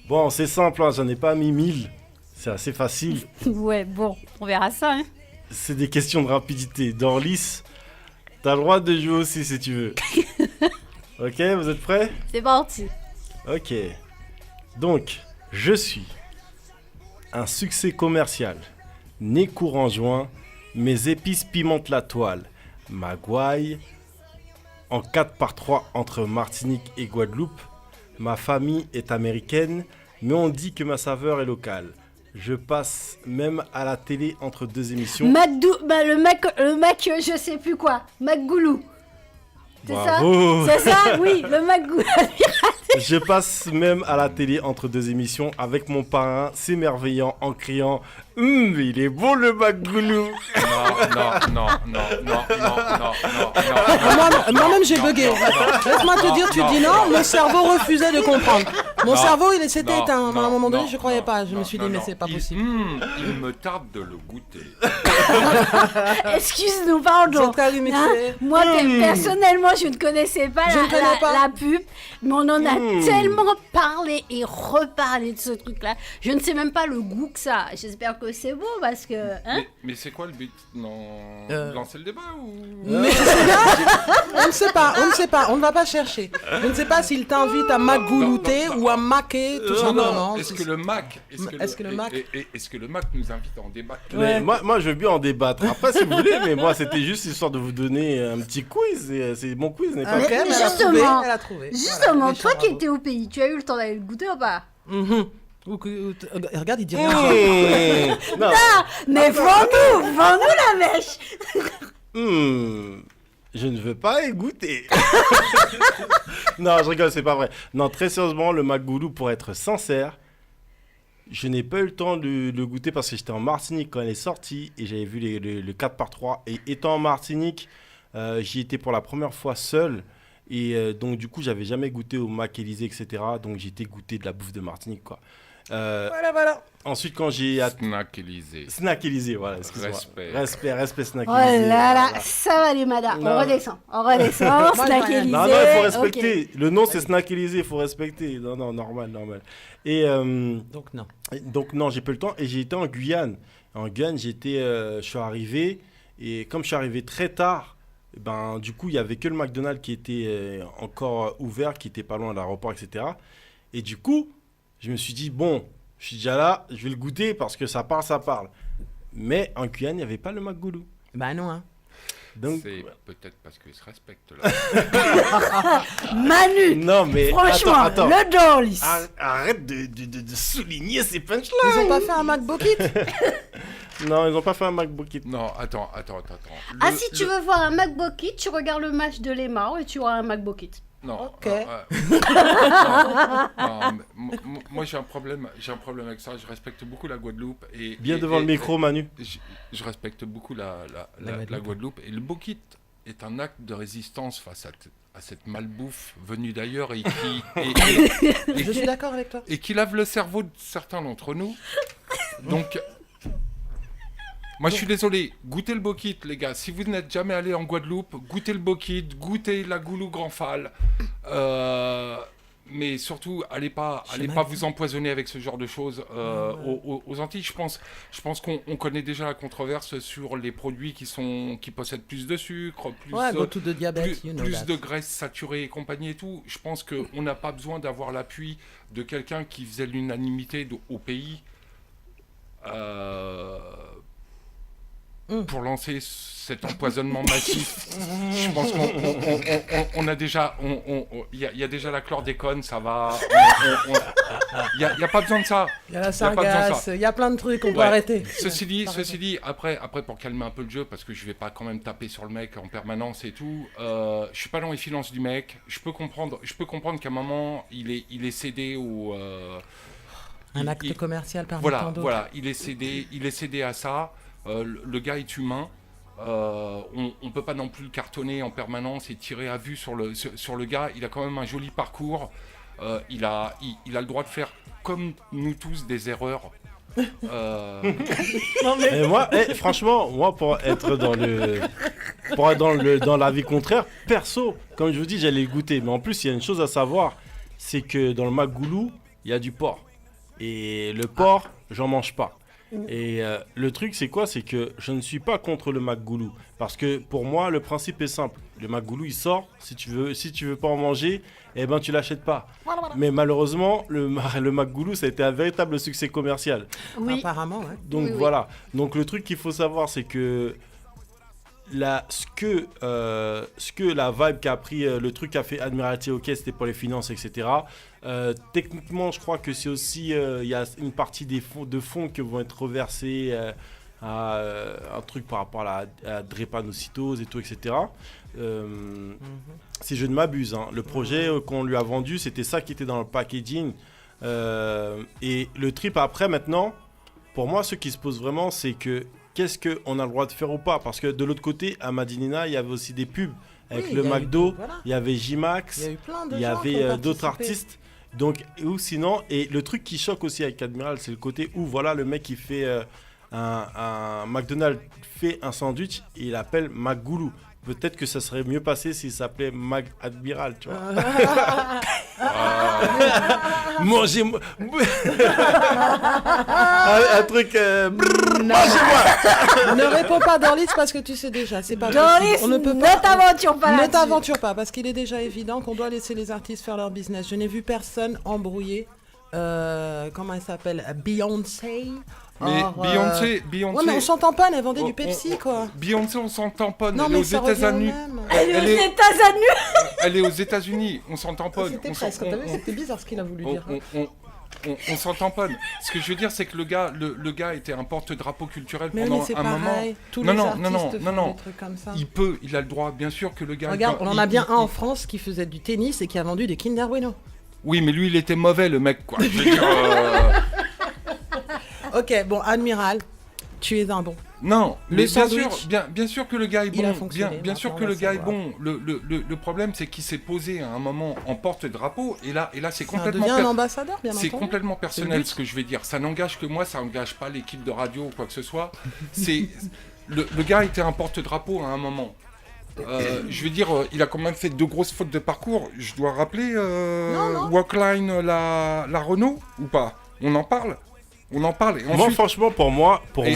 Bon, c'est simple, hein, j'en ai pas mis 1000. C'est assez facile. Ouais, bon, on verra ça. Hein. C'est des questions de rapidité. Dorlis, t'as le droit de jouer aussi si tu veux. Ok, vous êtes prêts? C'est parti. Ok. Donc, je suis un succès commercial. Né courant juin, mes épices pimentent la toile. Magouaille, en 4x3 entre Martinique et Guadeloupe. Ma famille est américaine, mais on dit que ma saveur est locale. Je passe même à la télé entre deux émissions. Le Mac, je sais plus quoi. Macgoulou. C'est Bravo. ça? C'est ça? Oui, le Macgoulou. Je passe même à la télé entre deux émissions avec mon parrain s'émerveillant en criant il est beau le Macgoulou. Non. Moi-même, j'ai bugué. Laisse-moi te dire, tu dis non, mon cerveau refusait de comprendre. Mon cerveau, il s'était éteint. À un moment donné, je croyais pas. Je me suis dit, mais c'est pas possible. Il me tarde de le goûter. Excuse-nous, pardon. Moi, personnellement, je ne connaissais pas la pub, mais on en a tellement parlé et reparlé de ce truc-là. Je ne sais même pas le goût que ça a. J'espère que c'est bon parce que... Hein, mais c'est quoi le but? Lancer le débat ou... Mais on ne sait pas, on ne va pas chercher. Je ne sais pas s'il t'invite à magoulouter ou à maquer, tout simplement. Est-ce que le Mac nous invite à en débattre? Mais moi, je veux bien en débattre. Après, si vous voulez, mais moi, c'était juste histoire de vous donner un petit quiz. Et c'est mon quiz, n'est pas... Ok, mais justement, elle a trouvé. Justement, Voilà, toi qui étais au pays, tu as eu le temps d'aller le goûter ou pas? Regarde, il dit rien. Non. Mais vends-nous la mèche. Je ne veux pas y goûter. Non, je rigole, c'est pas vrai. Non, très sérieusement, le Macgoulou, pour être sincère, je n'ai pas eu le temps de le goûter parce que j'étais en Martinique quand elle est sortie et j'avais vu le 4x3. Et étant en Martinique, j'y étais pour la première fois seul. Et donc, du coup, j'avais jamais goûté au Mac Élysée, etc. Donc, j'ai été goûter de la bouffe de Martinique, quoi. Voilà. Ensuite, quand j'ai... Snack Élysée, voilà, excuse-moi. Respect, Snack Oh Élysée. là là, Voilà. ça va les madames. Non. On redescend. Snack Élysée. Non, il faut respecter. Okay. Le nom, c'est Snack Élysée, il faut respecter. Non, normal. Et donc non, j'ai pas eu le temps. Et j'ai été en Guyane. En Guyane, je suis arrivé. Et comme je suis arrivé très tard, ben, du coup, il y avait que le McDonald's qui était encore ouvert, qui était pas loin de l'aéroport, etc. Et du coup, je me suis dit, bon, je suis déjà là, je vais le goûter parce que ça parle. Mais en Guyane, il n'y avait pas le Maggoulou. Bah non, hein. Donc, C'est peut-être parce qu'ils se respectent là. Manu, non, mais franchement, attends. le Dorlis. Arrête de souligner ces punchlines. Ils ont pas fait un MacBook It? Non, ils n'ont pas fait un MacBook It. Non, attends. Ah, si tu veux voir un MacBook It, tu regardes le match de Lemar et tu auras un MacBook It. Non. Ok. Non, mais moi j'ai un problème avec ça. Je respecte beaucoup la Guadeloupe et Bien devant le micro, Manu. Je respecte beaucoup la Guadeloupe et le Bokit est un acte de résistance face à cette malbouffe venue d'ailleurs et Je suis d'accord avec toi. qui lave le cerveau de certains d'entre nous. Donc moi, je suis désolé, goûtez le Bokit, les gars. Si vous n'êtes jamais allé en Guadeloupe, goûtez le Bokit, goûtez la goulou grand fal. Mais surtout, allez pas vous empoisonner avec ce genre de choses aux Antilles. Je pense qu'on connaît déjà la controverse sur les produits qui possèdent plus de sucre, plus de diabète, plus de graisse saturée et compagnie et tout. Je pense qu'on n'a pas besoin d'avoir l'appui de quelqu'un qui faisait l'unanimité au pays. Pour lancer cet empoisonnement massif. Je pense qu'on a déjà... Il y a déjà la chlordécone, ça va... Il n'y a pas besoin de ça. Il y a la sargasse, il y a plein de trucs, on peut arrêter. Ceci dit, après pour calmer un peu le jeu, parce que je vais pas quand même taper sur le mec en permanence et tout, je suis pas dans les finances du mec. Je peux comprendre qu'à un moment, il est cédé au... un acte commercial parmi tant d'autres. Voilà, il est cédé à ça. Le gars est humain. On peut pas non plus le cartonner en permanence et tirer à vue sur le gars. Il a quand même un joli parcours. Il a le droit de faire, comme nous tous, des erreurs. Mais moi, franchement, pour être dans l'avis contraire, perso, comme je vous dis, j'allais le goûter. Mais en plus, il y a une chose à savoir, c'est que dans le Maggoulou, il y a du porc. Et le porc, j'en mange pas. Et le truc c'est quoi? C'est que je ne suis pas contre le Maggoulou. Parce que pour moi le principe est simple. Le Maggoulou il sort, si tu veux pas en manger, eh ben tu l'achètes pas. Mais malheureusement le Maggoulou ça a été un véritable succès commercial. Oui. Apparemment, ouais. Donc voilà. Donc le truc qu'il faut savoir c'est que ce que la vibe qu'a pris, le truc qu'a fait Admiralty, ok, c'était pour les finances, etc. Techniquement, je crois que c'est aussi, il y a une partie de fonds qui vont être reversés à un truc par rapport à la drépanocytose et tout, etc. Si je ne m'abuse, hein, le projet qu'on lui a vendu, c'était ça qui était dans le packaging. Et le trip après, maintenant, pour moi, ce qui se pose vraiment, c'est que qu'est-ce qu'on a le droit de faire ou pas? Parce que de l'autre côté, à Madinina, il y avait aussi des pubs avec le McDo, il y avait J-Max, il y avait d'autres artistes. Donc, ou sinon, et le truc qui choque aussi avec Admiral, c'est le côté où voilà, le mec il fait un McDonald's fait un sandwich et il appelle Maggoulou. Peut-être que ça serait mieux passé s'il s'appelait Mag Admiral, tu vois. Mangez-moi. un truc. Mangez-moi. Ne réponds pas Dorlis parce que tu sais déjà, c'est pas Dorlis, possible. On ne peut ne pas. t'aventure pas Ne là-dessus. t'aventure pas parce qu'il est déjà évident qu'on doit laisser les artistes faire leur business. Je n'ai vu personne embrouiller. Comment elle s'appelle? Beyoncé. Mais Or, Beyoncé... Ouais, mais on s'en tamponne, elle vendait du Pepsi, quoi. Beyoncé, on s'en tamponne. Non, Elle est mais aux ça revient au États-Unis. même. Elle est aux États-Unis. On s'en tamponne. C'était presque. T'as vu, c'était bizarre ce qu'il a voulu dire. On s'en tamponne. Ce que je veux dire, c'est que le gars était un porte-drapeau culturel Mais pendant c'est un pareil. moment. Tous Non, les non, artistes non, font non. des trucs comme ça. Il a le droit, bien sûr que le gars. Regarde, on en a bien un en France qui faisait du tennis et qui a vendu des Kinder Bueno. Oui, mais lui, il était mauvais, le mec, quoi. Je veux dire. Ok, bon, Admiral, tu es un bon. Non, Le mais sandwich, bien sûr que le gars est il a bon. fonctionné, Bien sûr maintenant, que on le va gars est savoir. bon. Le problème, c'est qu'il s'est posé à un moment en porte-drapeau. Et là, c'est Ça complètement. devient un ambassadeur, bien C'est entendu. complètement personnel but. ce que je vais dire. Ça n'engage que moi, ça n'engage pas l'équipe de radio ou quoi que ce soit. C'est le gars était un porte-drapeau à un moment. Je veux dire, il a quand même fait 2 grosses fautes de parcours. Je dois rappeler Non. Walkline, la Renault ou pas? On en parle. Et Moi, ensuite, franchement, pour moi, et-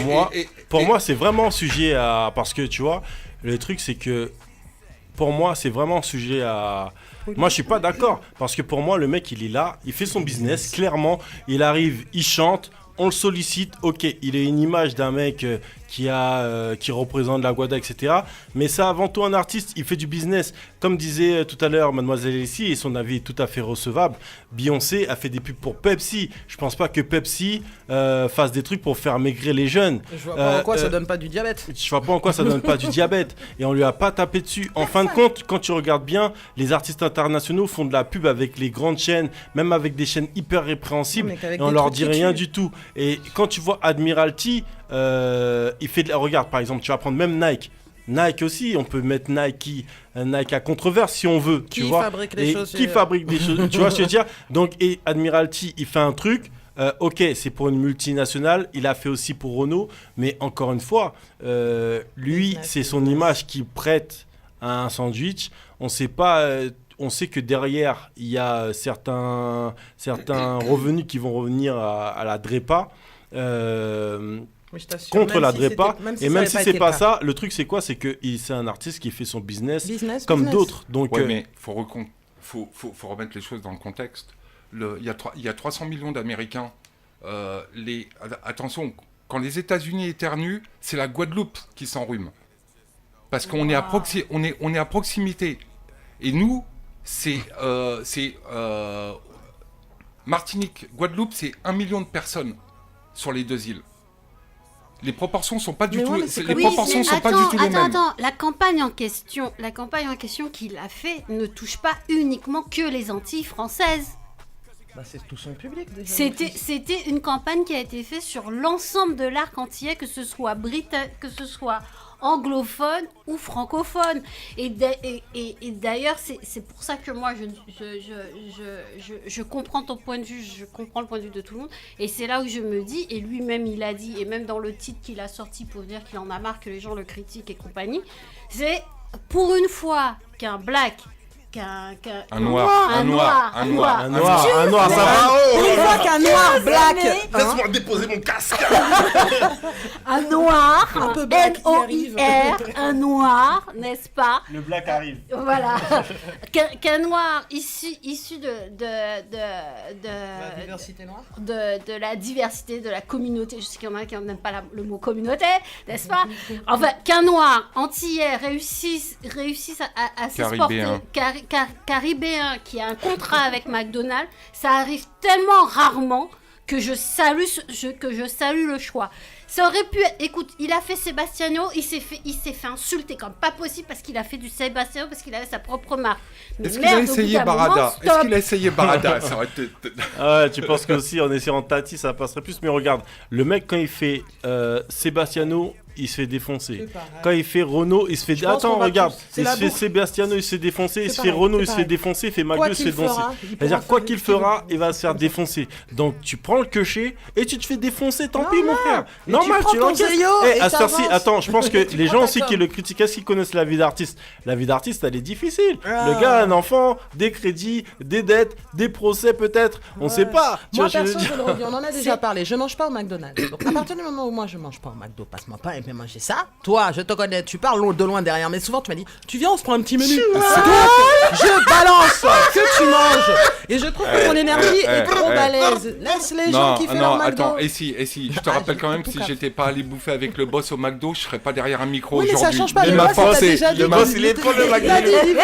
moi, c'est vraiment sujet à. Parce que tu vois, le truc, c'est que pour moi, c'est vraiment sujet à. Moi, je suis pas d'accord. Parce que pour moi, le mec, il est là, il fait son business, clairement. Il arrive, il chante. on le sollicite, ok, il est une image d'un mec qui représente la Guada, etc. Mais ça, avant tout, un artiste, il fait du business. Comme disait tout à l'heure Mademoiselle Alessi, et son avis est tout à fait recevable, Beyoncé a fait des pubs pour Pepsi. Je pense pas que Pepsi fasse des trucs pour faire maigrir les jeunes. Je vois pas en quoi ça donne pas du diabète. Je vois pas en quoi ça donne pas du diabète. Et on lui a pas tapé dessus. En fin de compte, quand tu regardes bien, les artistes internationaux font de la pub avec les grandes chaînes, même avec des chaînes hyper répréhensibles, et on leur dit rien du tout. Et quand tu vois Admiralty, il fait de la... Regarde, par exemple, tu vas prendre même Nike. Nike aussi, on peut mettre Nike à controverse si on veut. Qui fabrique les chaussures. Qui fabrique des chaussures. Tu vois ce que je veux dire? Donc, et Admiralty, il fait un truc. Ok, c'est pour une multinationale. Il a fait aussi pour Renault. Mais encore une fois, lui, c'est son image qui prête à un sandwich. On sait pas... on sait que derrière, il y a certains revenus qui vont revenir à la DREPA. Contre la DREPA, et même si c'est pas ça, le truc c'est quoi? C'est que c'est un artiste qui fait son business comme d'autres. Donc, ouais, mais faut remettre les choses dans le contexte. Il y a 300 millions d'Américains. Attention, quand les États-Unis éternuent, c'est la Guadeloupe qui s'enrhume. Parce qu'on est à proximité. Et nous, c'est Martinique, Guadeloupe, c'est 1 million de personnes sur les deux îles. Les proportions sont pas du tout les mêmes. Attends, la campagne en question qu'il a fait ne touche pas uniquement que les Antilles françaises. Bah, c'est tout son public déjà. C'était une campagne qui a été faite sur l'ensemble de l'arc antillais, que ce soit que ce soit anglophone ou francophone. Et d'ailleurs, c'est pour ça que moi, je comprends ton point de vue, je comprends le point de vue de tout le monde. Et c'est là où je me dis, et lui-même il a dit, et même dans le titre qu'il a sorti pour dire qu'il en a marre que les gens le critiquent et compagnie, c'est pour une fois qu'un black... Un noir, ça va. Une fois qu'un noir black. Laisse-moi déposer mon casque. Un noir, un peu black N-O-I-R, un noir, n'est-ce pas? Le black arrive. Voilà. Qu'un noir issu de la diversité noire. De la diversité, de la communauté. Je sais qu'il y en a qui n'aiment pas le mot communauté, n'est-ce pas? Enfin, qu'un noir antillais réussisse à s'exporter. Caribéen qui a un contrat avec McDonald's, ça arrive tellement rarement que je salue le choix. Ça aurait pu être... Écoute, il a fait Sebastiano, il s'est fait insulter comme pas possible parce qu'il a fait du Sebastiano, parce qu'il avait sa propre marque. Mais Est-ce qu'il a essayé Barada? Ça aurait été... Ah ouais, tu penses qu'aussi en essayant Tati ça passerait plus? Mais regarde, le mec quand il fait Sebastiano, il se fait défoncer. Quand il fait Renault, il se fait... Attends, regarde, il se fait Sebastiano, il se fait défoncer, il se fait Renault, il se fait défoncer, il fait McDo, il se fait défoncer. C'est-à-dire, quoi qu'il fera, il va se faire défoncer. Donc, tu prends le cocher et tu te fais défoncer, tant pis, mon frère. Normal, tu l'encaisses. Attends, je pense que les gens aussi qui le critiquent, est-ce qu'ils connaissent la vie d'artiste? La vie d'artiste, elle est difficile. Le gars a un enfant, des crédits, des dettes, des procès peut-être, on sait pas. Moi, perso, je le redis, on en a déjà parlé, je mange pas au McDonald's. Donc, à partir du moment où moi, je mange pas au McDo, passe-moi pas et manger ça. Toi, je te connais, tu parles de loin derrière, mais souvent tu m'as dit, tu viens, on se prend un petit menu. Je balance que tu manges. Et je trouve que ton énergie est trop balèze. Laisse les gens kiffer leur McDo. Attends, et si, je te rappelle quand même que si j'étais pas allé bouffer avec le boss au McDo, je serais pas derrière un micro aujourd'hui. Mais ça change pas, il m'a forcé. Le boss, il est trop le McDo.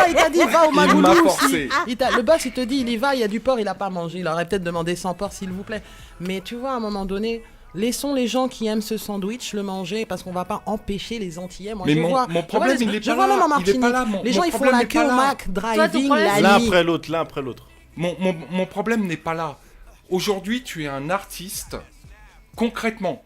Il t'a dit, va au McDo. Il m'a forcé. Le boss, il te dit, il y va, il y a du porc, il a pas mangé. Il aurait peut-être demandé 100 porc, s'il vous plaît. Mais tu vois, à un moment donné, laissons les gens qui aiment ce sandwich le manger parce qu'on va pas empêcher les Antillais. Moi, mais mon problème, il est pas là. Même en Martinique, les gens ils font la queue au Mac, driving, la l'un après l'autre. Mon problème n'est pas là. Aujourd'hui, tu es un artiste. Concrètement,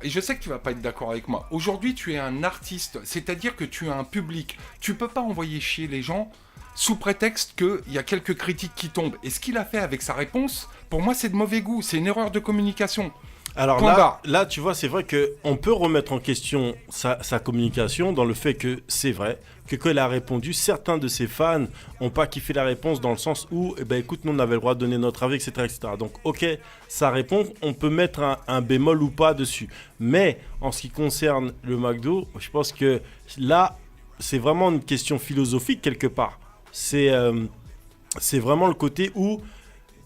et je sais que tu vas pas être d'accord avec moi. Aujourd'hui, tu es un artiste, c'est-à-dire que tu as un public. Tu peux pas envoyer chier les gens sous prétexte qu'il y a quelques critiques qui tombent. Et ce qu'il a fait avec sa réponse, pour moi, c'est de mauvais goût. C'est une erreur de communication. Alors là, tu vois, c'est vrai qu'on peut remettre en question sa communication dans le fait que c'est vrai que quand il a répondu, certains de ses fans n'ont pas kiffé la réponse dans le sens où, écoute, nous on avait le droit de donner notre avis, etc. Donc, ok, ça répond, on peut mettre un bémol ou pas dessus. Mais en ce qui concerne le McDo, je pense que là, c'est vraiment une question philosophique quelque part. C'est vraiment le côté où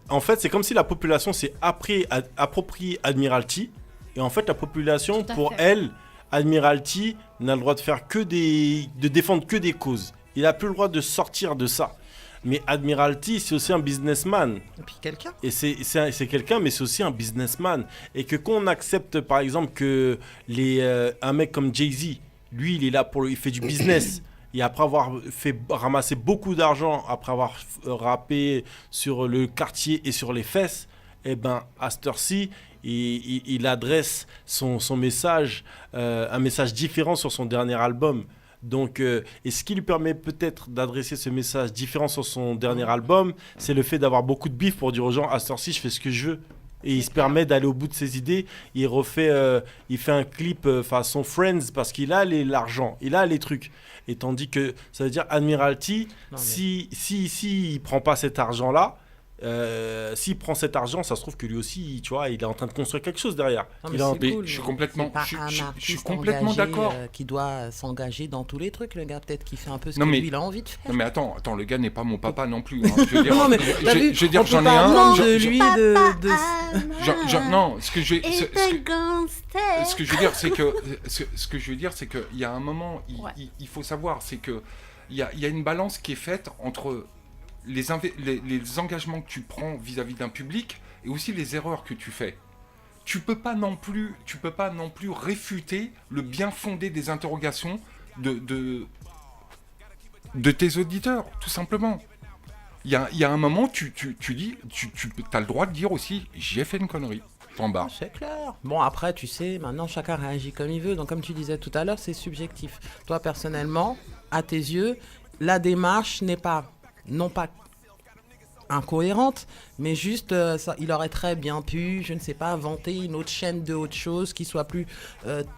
en fait, c'est comme si la population s'est approprié Admiralty. Et en fait, la population, Tout à pour fait. elle, Admiralty n'a le droit de faire de défendre que des causes. Il n'a plus le droit de sortir de ça. Mais Admiralty, c'est aussi un businessman. Et puis quelqu'un. Et c'est quelqu'un, mais c'est aussi un businessman. Et que quand on accepte, par exemple, que un mec comme Jay-Z, lui, il est là il fait du business. Et après avoir ramasser beaucoup d'argent, après avoir rappé sur le quartier et sur les fesses, eh ben, à cette heure-ci, il adresse son message, un message différent sur son dernier album. Donc, et ce qui lui permet peut-être d'adresser ce message différent sur son dernier album, c'est le fait d'avoir beaucoup de bif pour dire aux gens, à cette heure-ci, je fais ce que je veux. Et il se permet d'aller au bout de ses idées. Il fait un clip façon Friends parce qu'il a l'argent, il a les trucs. Et tandis que ça veut dire Admiralty, si il prend pas cet argent-là, s'il prend cet argent, ça se trouve que lui aussi, tu vois, il est en train de construire quelque chose derrière. Non, Il mais est en- c'est Mais cool, je suis mais complètement- c'est pas je- un je suis artiste complètement engagé, d'accord. Qui doit s'engager dans tous les trucs, le gars, peut-être qu'il fait un peu ce Non, que mais- lui, il a envie de faire. Non mais attends, le gars n'est pas mon papa non plus. Hein. Je veux dire, Non, mais t'as vu, je veux dire, on peut j'en ai pas un. attendre je- de je- lui non, ce que je, Et ce- the ce que- gangster. ce que je veux dire, c'est que ce que je veux dire, c'est qu'il y a un moment, Ouais. il faut savoir, c'est que il y a une balance qui est faite entre les engagements que tu prends vis-à-vis d'un public et aussi les erreurs que tu fais. Tu peux pas non plus réfuter le bien fondé des interrogations de tes auditeurs, tout simplement. Il y a un moment, tu dis, tu as le droit de dire aussi, j'ai fait une connerie. Point barre. C'est clair. Bon, après, tu sais, maintenant, chacun réagit comme il veut. Donc, comme tu disais tout à l'heure, c'est subjectif. Toi, personnellement, à tes yeux, la démarche n'est pas, non pas incohérente, mais juste, il aurait très bien pu, je ne sais pas, inventer une autre chaîne de autre chose qui soit plus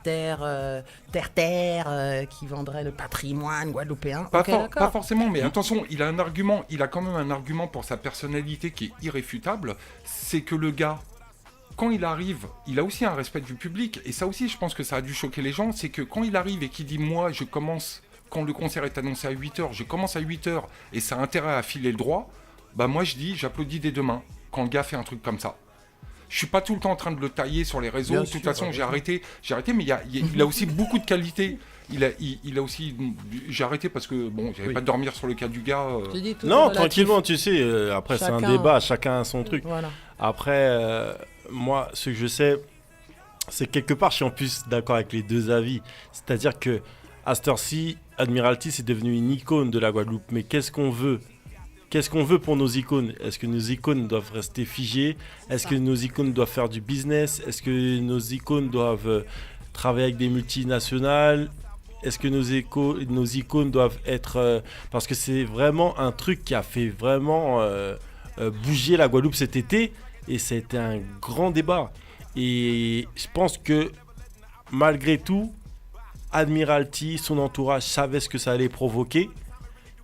terre, qui vendrait le patrimoine guadeloupéen. Pas, Ok, pas d'accord. forcément, mais attention, il a quand même un argument pour sa personnalité qui est irréfutable, c'est que le gars, quand il arrive, il a aussi un respect du public, et ça aussi, je pense que ça a dû choquer les gens, c'est que quand il arrive et qu'il dit, moi, je commence, quand le concert est annoncé à 8h, je commence à 8h, et ça a intérêt à filer le droit, bah moi, je dis, j'applaudis dès demain, quand le gars fait un truc comme ça. Je suis pas tout le temps en train de le tailler sur les réseaux, Bien de toute sûr, façon, ouais. j'ai arrêté, mais il a aussi beaucoup de qualités. Il a aussi, j'ai arrêté parce que bon, j'allais Oui. pas dormir sur le cas du gars. Je te dis tout Non, relatif. tranquillement, tu sais, après c'est un Chacun- débat, chacun a son truc. Voilà. Après, moi, ce que je sais, c'est que quelque part, je suis en plus d'accord avec les deux avis. C'est-à-dire que à cette heure-ci, Admiralty, c'est devenu une icône de la Guadeloupe. Mais qu'est-ce qu'on veut ? Qu'est-ce qu'on veut pour nos icônes ? Est-ce que nos icônes doivent rester figées ? Est-ce que nos icônes doivent faire du business ? Est-ce que nos icônes doivent travailler avec des multinationales ? Est-ce que nos icônes doivent être... parce que c'est vraiment un truc qui a fait vraiment bouger la Guadeloupe cet été. Et ça a été un grand débat. Et je pense que malgré tout, Admiralty, son entourage savait ce que ça allait provoquer.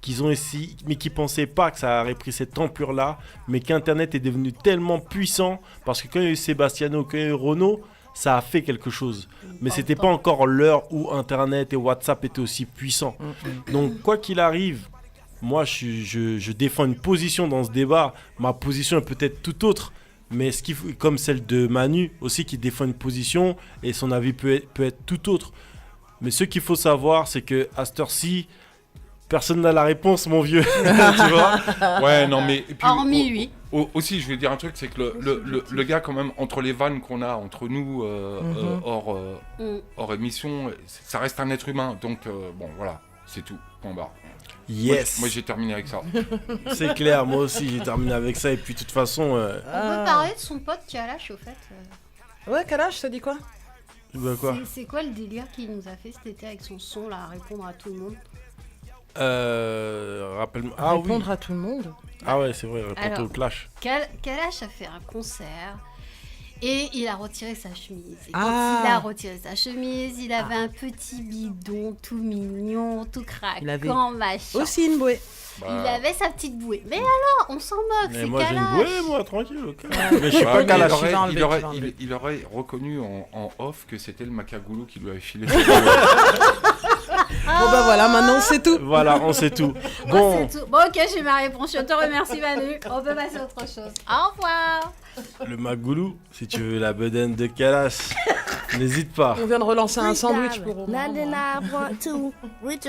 Qu'ils ont essayé, mais qui ne pensaient pas que ça aurait pris cette ampleur-là, mais qu'Internet est devenu tellement puissant, parce que quand il y a eu Sebastiano, quand il y a eu Renaud, ça a fait quelque chose. Mais c'était pas encore l'heure où Internet et WhatsApp étaient aussi puissants. Donc quoi qu'il arrive, moi je défends une position dans ce débat. Ma position est peut-être tout autre, mais comme celle de Manu aussi qui défend une position, et son avis peut être tout autre. Mais ce qu'il faut savoir, c'est que à cette heure-ci, personne n'a la réponse, mon vieux. Tu vois ? Ouais, non, mais. et puis, Hormis lui. Aussi, je vais dire un truc, c'est que le gars, quand même, entre les vannes qu'on a entre nous, hors émission, ça reste un être humain. Donc, bon, voilà, c'est tout. Point barre. Yes. Moi, j'ai terminé avec ça. C'est clair, moi aussi j'ai terminé avec ça. Et puis de toute façon, On peut parler de son pote qui a lâché au fait. Ouais, quel âge, ça dit quoi? bah quoi C'est quoi le délire qu'il nous a fait cet été avec son son là, à répondre à tout le monde? Rappelle-moi. Ah oui. Répondre à tout le monde. Ah ouais, c'est vrai, répondre Alors, au clash. Kalash a fait un concert et il a retiré sa chemise. Et quand Ah. il a retiré sa chemise, il avait un petit bidon tout mignon, tout Il avait craquant, machin. Aussi une bouée. Il avait sa petite bouée. Mais alors, on s'en moque, Mais c'est moi j'ai une Kalash. bouée, moi, tranquille. ok. Mais je suis Bah, pas mais Kalash. Tu vas enlever, tu vas enlever. il aurait reconnu en off que c'était le macagoulou qui lui avait filé. Bon bah voilà, maintenant c'est tout. Voilà, on sait tout. Bon, c'est tout. Bon, ok, j'ai ma réponse. Je te remercie, Manu. On peut passer à autre chose. Au revoir. Le Magoulou, si tu veux la bedaine de Kalash, n'hésite pas. On vient de relancer un Great sandwich Diamond, pour... 99.2, Rich,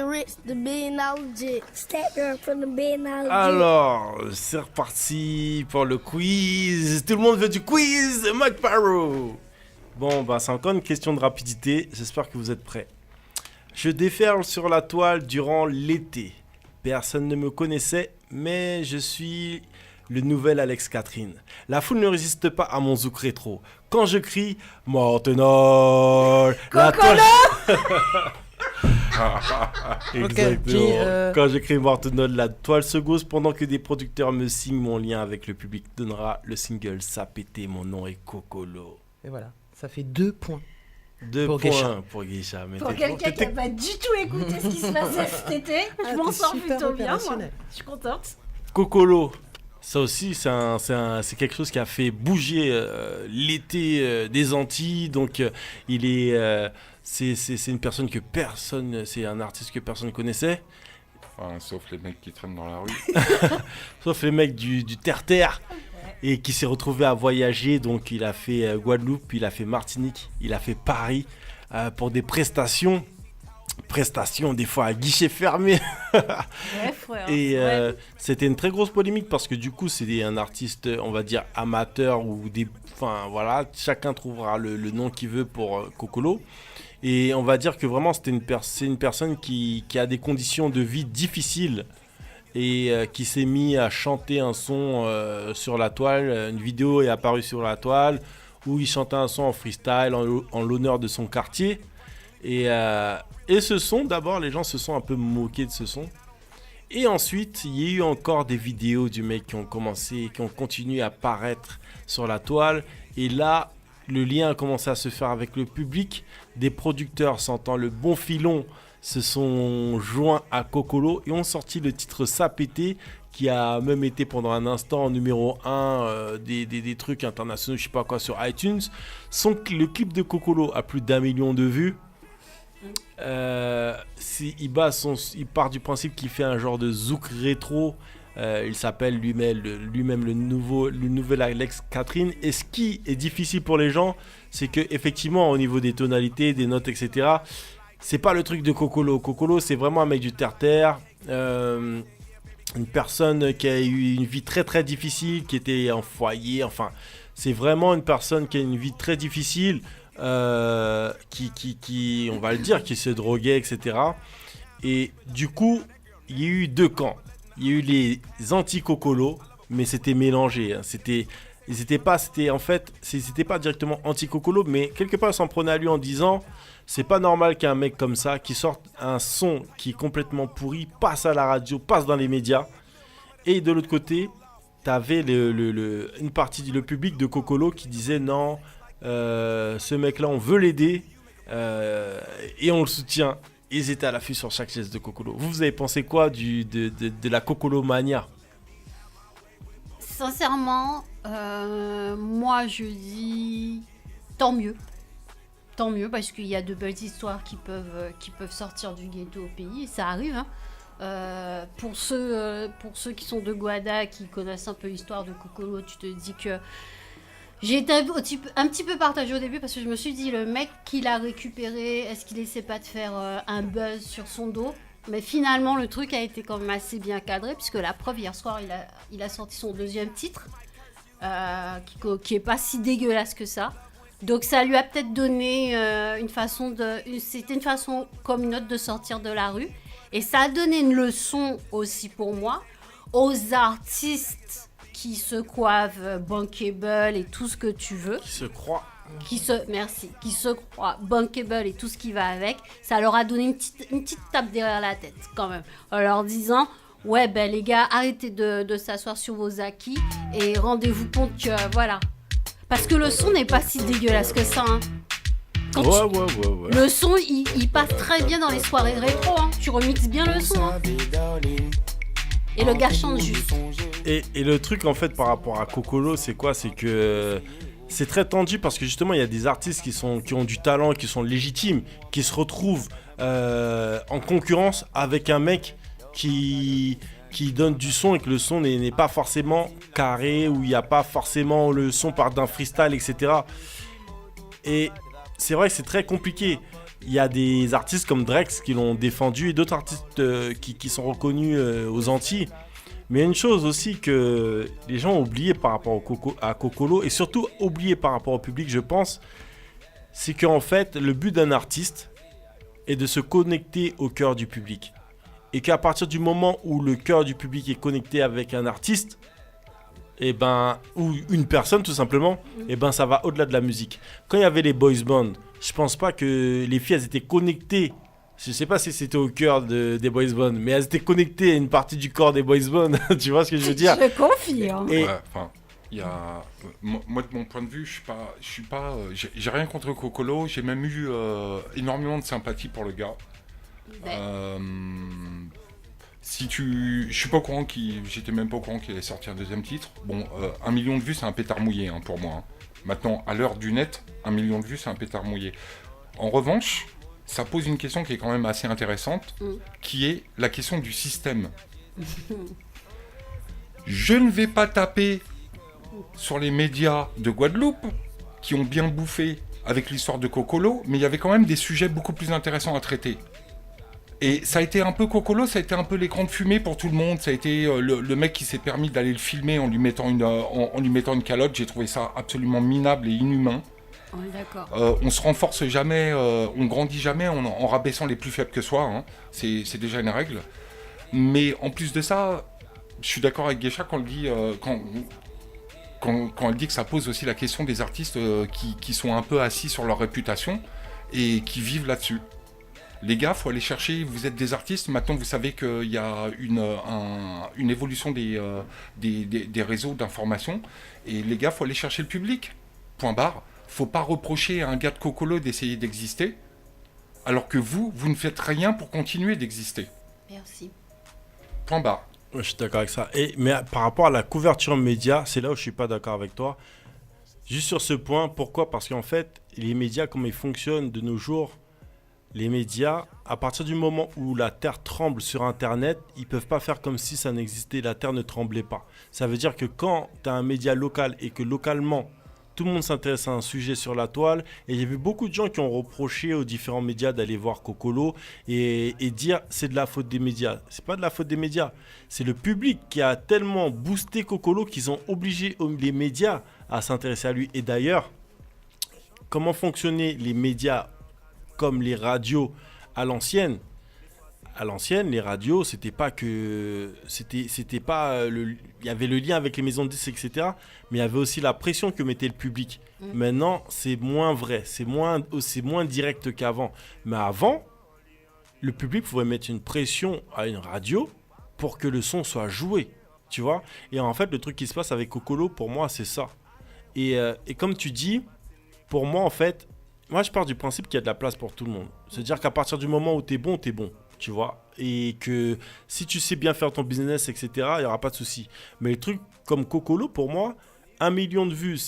the $1 billion jet. Step girl from the $1 billion jet. Alors, c'est reparti pour le quiz. Tout le monde veut du quiz, Mac Parrow. Bon, bah c'est encore une question de rapidité. J'espère que vous êtes prêts. Je déferle sur la toile durant l'été. Personne ne me connaissait, mais je suis le nouvel Alex Catherine. La foule ne résiste pas à mon zouk rétro. Quand je crie « Mortenol !» la toile... Exactement. Quand j'écris Mortenol, la toile se gausse pendant que des producteurs me signent. Mon lien avec le public donnera le single Ça pété, mon nom est Cocolo. Et voilà, ça fait 2 points. 2 pour points Geisha. pour Geisha. Mais Pour quelqu'un qui n'a pas du tout écouté ce qui se passait cet été, je m'en t'es sors super plutôt bien, moi. opérationnel. Je suis contente. Cocolo, ça aussi, c'est quelque chose qui a fait bouger l'été des Antilles. Donc, il est, c'est une personne que personne, c'est un artiste que personne connaissait. Enfin, sauf les mecs qui traînent dans la rue. Sauf les mecs du terre-terre. Et qui s'est retrouvé à voyager. Donc, il a fait Guadeloupe, il a fait Martinique, il a fait Paris pour des prestations. Prestations, des fois à guichet fermé. Ouais, frère. Et Ouais. c'était une très grosse polémique parce que du coup, c'est un artiste, on va dire, amateur ou des. Enfin, voilà, chacun trouvera le nom qu'il veut pour Cocolo. Et on va dire que vraiment, c'est une personne qui a des conditions de vie difficiles et qui s'est mis à chanter un son sur la toile. Une vidéo est apparue sur la toile où il chantait un son en freestyle en l'honneur de son quartier. Et ce son, d'abord, les gens se sont un peu moqués de ce son. Et ensuite, il y a eu encore des vidéos du mec qui ont continué à apparaître sur la toile. Et là, le lien a commencé à se faire avec le public. Des producteurs sentant le bon filon se sont joints à Cocolo et ont sorti le titre Ça pété, qui a même été pendant un instant numéro 1 des trucs internationaux, je sais pas quoi, sur iTunes. Le clip de Cocolo a plus d'1 million de vues. Il part du principe qu'il fait un genre de zouk rétro. Il s'appelle lui-même le nouvel Alex Catherine. Et ce qui est difficile pour les gens, c'est que effectivement au niveau des tonalités, des notes, etc., c'est pas le truc de Cocolo. Cocolo, c'est vraiment un mec du terre-terre, une personne qui a eu une vie très très difficile, qui était en foyer. Enfin, c'est vraiment une personne qui a une vie très difficile. Qui on va le dire, qui se droguait, etc. Et du coup, il y a eu 2 camps. Il y a eu les anti-Cocolo, mais c'était mélangé. Hein. C'était pas directement anti-Cocolo, mais quelque part, ils s'en prenaient à lui en disant c'est pas normal qu'un mec comme ça, qui sorte un son qui est complètement pourri, passe à la radio, passe dans les médias. Et de l'autre côté, t'avais une partie du public de Cocolo qui disait non. Ce mec-là, on veut l'aider et on le soutient. Ils étaient à l'affût sur chaque geste de Cocolo. Vous avez pensé quoi de la Cocolo mania? Sincèrement, moi je dis tant mieux. Tant mieux parce qu'il y a de belles histoires qui peuvent sortir du ghetto au pays. Et ça arrive. Hein. Pour ceux qui sont de Guada, qui connaissent un peu l'histoire de Cocolo, tu te dis que j'ai été un petit peu partagée au début parce que je me suis dit, le mec qu'il a récupéré, est-ce qu'il essaie pas de faire un buzz sur son dos? Mais finalement, le truc a été quand même assez bien cadré, puisque la preuve, hier soir, il a sorti son 2e titre, qui est pas si dégueulasse que ça. Donc ça lui a peut-être donné c'était une façon comme une autre de sortir de la rue. Et ça a donné une leçon aussi pour moi aux artistes qui se coiffent bankable et tout ce que tu veux. Qui se croient bankable et tout ce qui va avec. Ça leur a donné une petite tape derrière la tête quand même. En leur disant, ouais ben les gars, arrêtez de s'asseoir sur vos acquis et rendez-vous compte que voilà. Parce que le son n'est pas si dégueulasse que ça. Hein. Ouais. Le son, il passe très bien dans les soirées rétro. Hein. Tu remixes bien le son. Hein. Et le gars chante juste. Et le truc en fait par rapport à Cocolo, c'est quoi? C'est que c'est très tendu parce que justement, il y a des artistes qui ont du talent, qui sont légitimes, qui se retrouvent en concurrence avec un mec qui donne du son et que le son n'est pas forcément carré, où il n'y a pas forcément le son part d'un freestyle, etc. Et c'est vrai que c'est très compliqué. Il y a des artistes comme Drex qui l'ont défendu et d'autres artistes qui sont reconnus aux Antilles. Mais il y a une chose aussi que les gens ont oublié par rapport à Kokolo et surtout oublié par rapport au public, je pense, c'est qu'en fait, le but d'un artiste est de se connecter au cœur du public. Et qu'à partir du moment où le cœur du public est connecté avec un artiste, ou une personne tout simplement, ça va au-delà de la musique. Quand il y avait les boys bands, je pense pas que les filles elles étaient connectées. Je sais pas si c'était au cœur des boys bands, mais elles étaient connectées à une partie du corps des boys bands. Tu vois ce que je veux dire? Je confirme. Et il y a moi de mon point de vue, j'ai rien contre Kokolo, j'ai même eu énormément de sympathie pour le gars. Je suis pas au courant j'étais même pas au courant qu'il allait sortir un deuxième titre. Bon, 1 million de vues, c'est un pétard mouillé pour moi. Maintenant, à l'heure du net, 1 million de vues, c'est un pétard mouillé. En revanche, ça pose une question qui est quand même assez intéressante, qui est la question du système. Je ne vais pas taper sur les médias de Guadeloupe, qui ont bien bouffé avec l'histoire de Kokolo, mais il y avait quand même des sujets beaucoup plus intéressants à traiter. Et ça a été un peu Kokolo, ça a été un peu l'écran de fumée pour tout le monde. Ça a été le mec qui s'est permis d'aller le filmer en lui mettant une calotte. J'ai trouvé ça absolument minable et inhumain. On est d'accord. On se renforce jamais, on grandit jamais en rabaissant les plus faibles que soi. C'est déjà une règle. Mais en plus de ça, je suis d'accord avec Geisha quand elle dit, quand elle dit que ça pose aussi la question des artistes qui sont un peu assis sur leur réputation et qui vivent là-dessus. Les gars, faut aller chercher, vous êtes des artistes, maintenant vous savez qu'il y a une évolution des réseaux d'information, et les gars, faut aller chercher le public, point barre. Faut pas reprocher à un gars de Kokolo d'essayer d'exister, alors que vous ne faites rien pour continuer d'exister. Merci. Point barre. je suis d'accord avec ça. Mais par rapport à la couverture média, c'est là où je suis pas d'accord avec toi. Juste sur ce point, pourquoi ? Parce qu'en fait, les médias, comment ils fonctionnent de nos jours, les médias, à partir du moment où la Terre tremble sur Internet, ils ne peuvent pas faire comme si ça n'existait, la Terre ne tremblait pas. Ça veut dire que quand tu as un média local et que localement, tout le monde s'intéresse à un sujet sur la toile, et j'ai vu beaucoup de gens qui ont reproché aux différents médias d'aller voir Kokolo et dire c'est de la faute des médias. C'est pas de la faute des médias, c'est le public qui a tellement boosté Kokolo qu'ils ont obligé les médias à s'intéresser à lui. Et d'ailleurs, comment fonctionnaient les médias comme les radios à l'ancienne. À l'ancienne, les radios, c'était pas que... C'était pas... Il y avait le lien avec les maisons de disques, etc. Mais il y avait aussi la pression que mettait le public. Maintenant, c'est moins vrai. C'est moins direct qu'avant. Mais avant, le public pouvait mettre une pression à une radio pour que le son soit joué. Tu vois ? Et en fait, le truc qui se passe avec Kokolo, pour moi, c'est ça. Et comme tu dis, pour moi, en fait... Moi, je pars du principe qu'il y a de la place pour tout le monde. C'est-à-dire qu'à partir du moment où t'es bon, tu vois. Et que si tu sais bien faire ton business, etc., il n'y aura pas de souci. Mais le truc comme Kokolo, pour moi, 1 million de vues,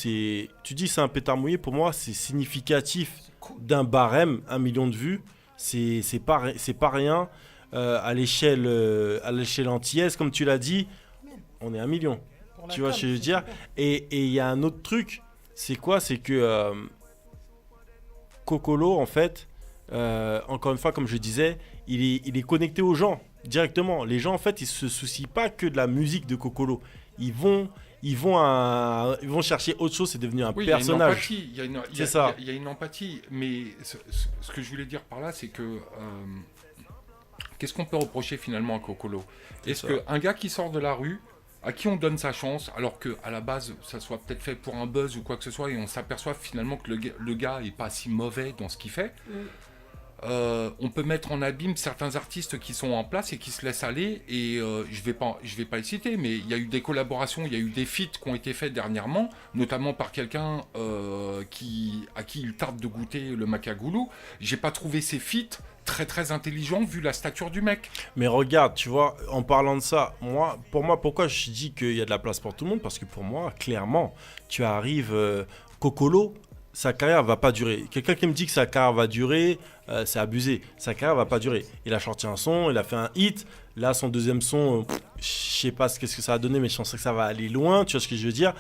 tu dis c'est un pétard mouillé, pour moi, c'est significatif d'un barème. 1 million de vues, c'est pas rien. À l'échelle antillaise, comme tu l'as dit, on est 1 million. Tu vois ce que je veux dire ? Et il y a un autre truc, c'est quoi ? C'est que... Kokolo, en fait, encore une fois, comme je disais, il est connecté aux gens directement. Les gens, en fait, ils se soucient pas que de la musique de Kokolo. Ils vont chercher autre chose. C'est devenu un personnage. Il y a une empathie. Mais ce que je voulais dire par là, c'est que qu'est-ce qu'on peut reprocher finalement à Kokolo ? Est-ce qu'un gars qui sort de la rue, à qui on donne sa chance, alors qu'à la base, ça soit peut-être fait pour un buzz ou quoi que ce soit, et on s'aperçoit finalement que le gars n'est pas si mauvais dans ce qu'il fait, on peut mettre en abîme certains artistes qui sont en place et qui se laissent aller, et je vais pas les citer, mais il y a eu des collaborations, il y a eu des feats qui ont été faits dernièrement, notamment par quelqu'un à qui il tarde de goûter le macagoulou. J'ai pas trouvé ces feats très très intelligent vu la stature du mec. Mais regarde, tu vois, en parlant de ça, pour moi, pourquoi je dis qu'il y a de la place pour tout le monde ? Parce que pour moi, clairement, tu arrives Kokolo, sa carrière va pas durer. Quelqu'un qui me dit que sa carrière va durer, c'est abusé. Sa carrière va pas durer. Il a sorti un son, il a fait un hit. Là, son deuxième son, je sais pas qu'est-ce que ça a donné, mais je pense que ça va aller loin. Tu vois ce que je veux dire?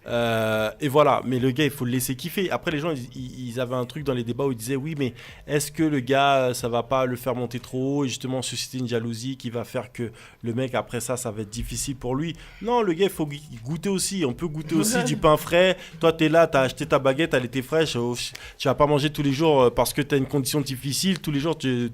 Et voilà, mais le gars, il faut le laisser kiffer. Après, les gens, ils avaient un truc dans les débats où ils disaient oui, mais est-ce que le gars, ça va pas le faire monter trop haut et justement susciter une jalousie qui va faire que le mec, après ça va être difficile pour lui? Non, le gars, il faut goûter aussi. On peut goûter aussi du pain frais. Toi, t'es là, t'as acheté ta baguette, elle était fraîche. Tu vas pas manger tous les jours parce que t'as une condition difficile. Tous les jours, tu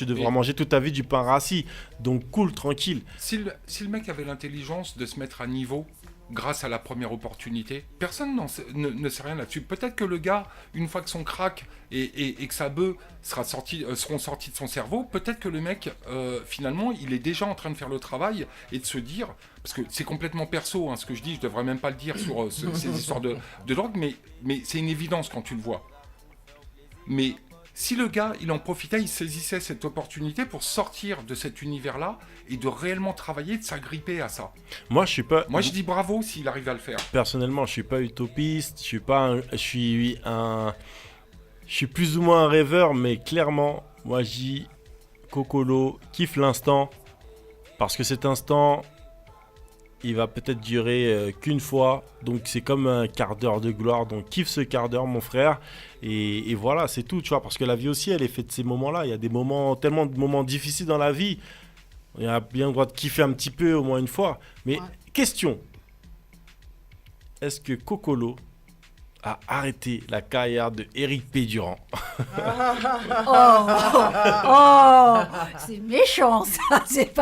devras manger toute ta vie du pain rassis. Donc, cool, tranquille. Si le mec avait l'intelligence de se mettre à niveau grâce à la première opportunité, personne ne sait rien là-dessus. Peut-être que le gars, une fois que son crack et que sa bœuf seront sortis de son cerveau, peut-être que le mec, finalement, il est déjà en train de faire le travail et de se dire, parce que c'est complètement perso, ce que je dis, je devrais même pas le dire sur ces histoires de drogue, mais c'est une évidence quand tu le vois. Mais si le gars, il en profitait, il saisissait cette opportunité pour sortir de cet univers-là et de réellement travailler, de s'agripper à ça. Moi, je dis bravo s'il arrive à le faire. Personnellement, je suis pas utopiste, je suis plus ou moins un rêveur, mais clairement, moi, je dis Kokolo, kiffe l'instant, parce que cet instant, il va peut-être durer qu'une fois, donc c'est comme un quart d'heure de gloire, donc kiffe ce quart d'heure mon frère, et voilà, c'est tout, tu vois, parce que la vie aussi, elle est faite de ces moments-là, il y a des moments, tellement de moments difficiles dans la vie, il y a bien le droit de kiffer un petit peu, au moins une fois, mais question, est-ce que Kokolo a arrêté la carrière de Eric Pédurand? C'est méchant ça, c'est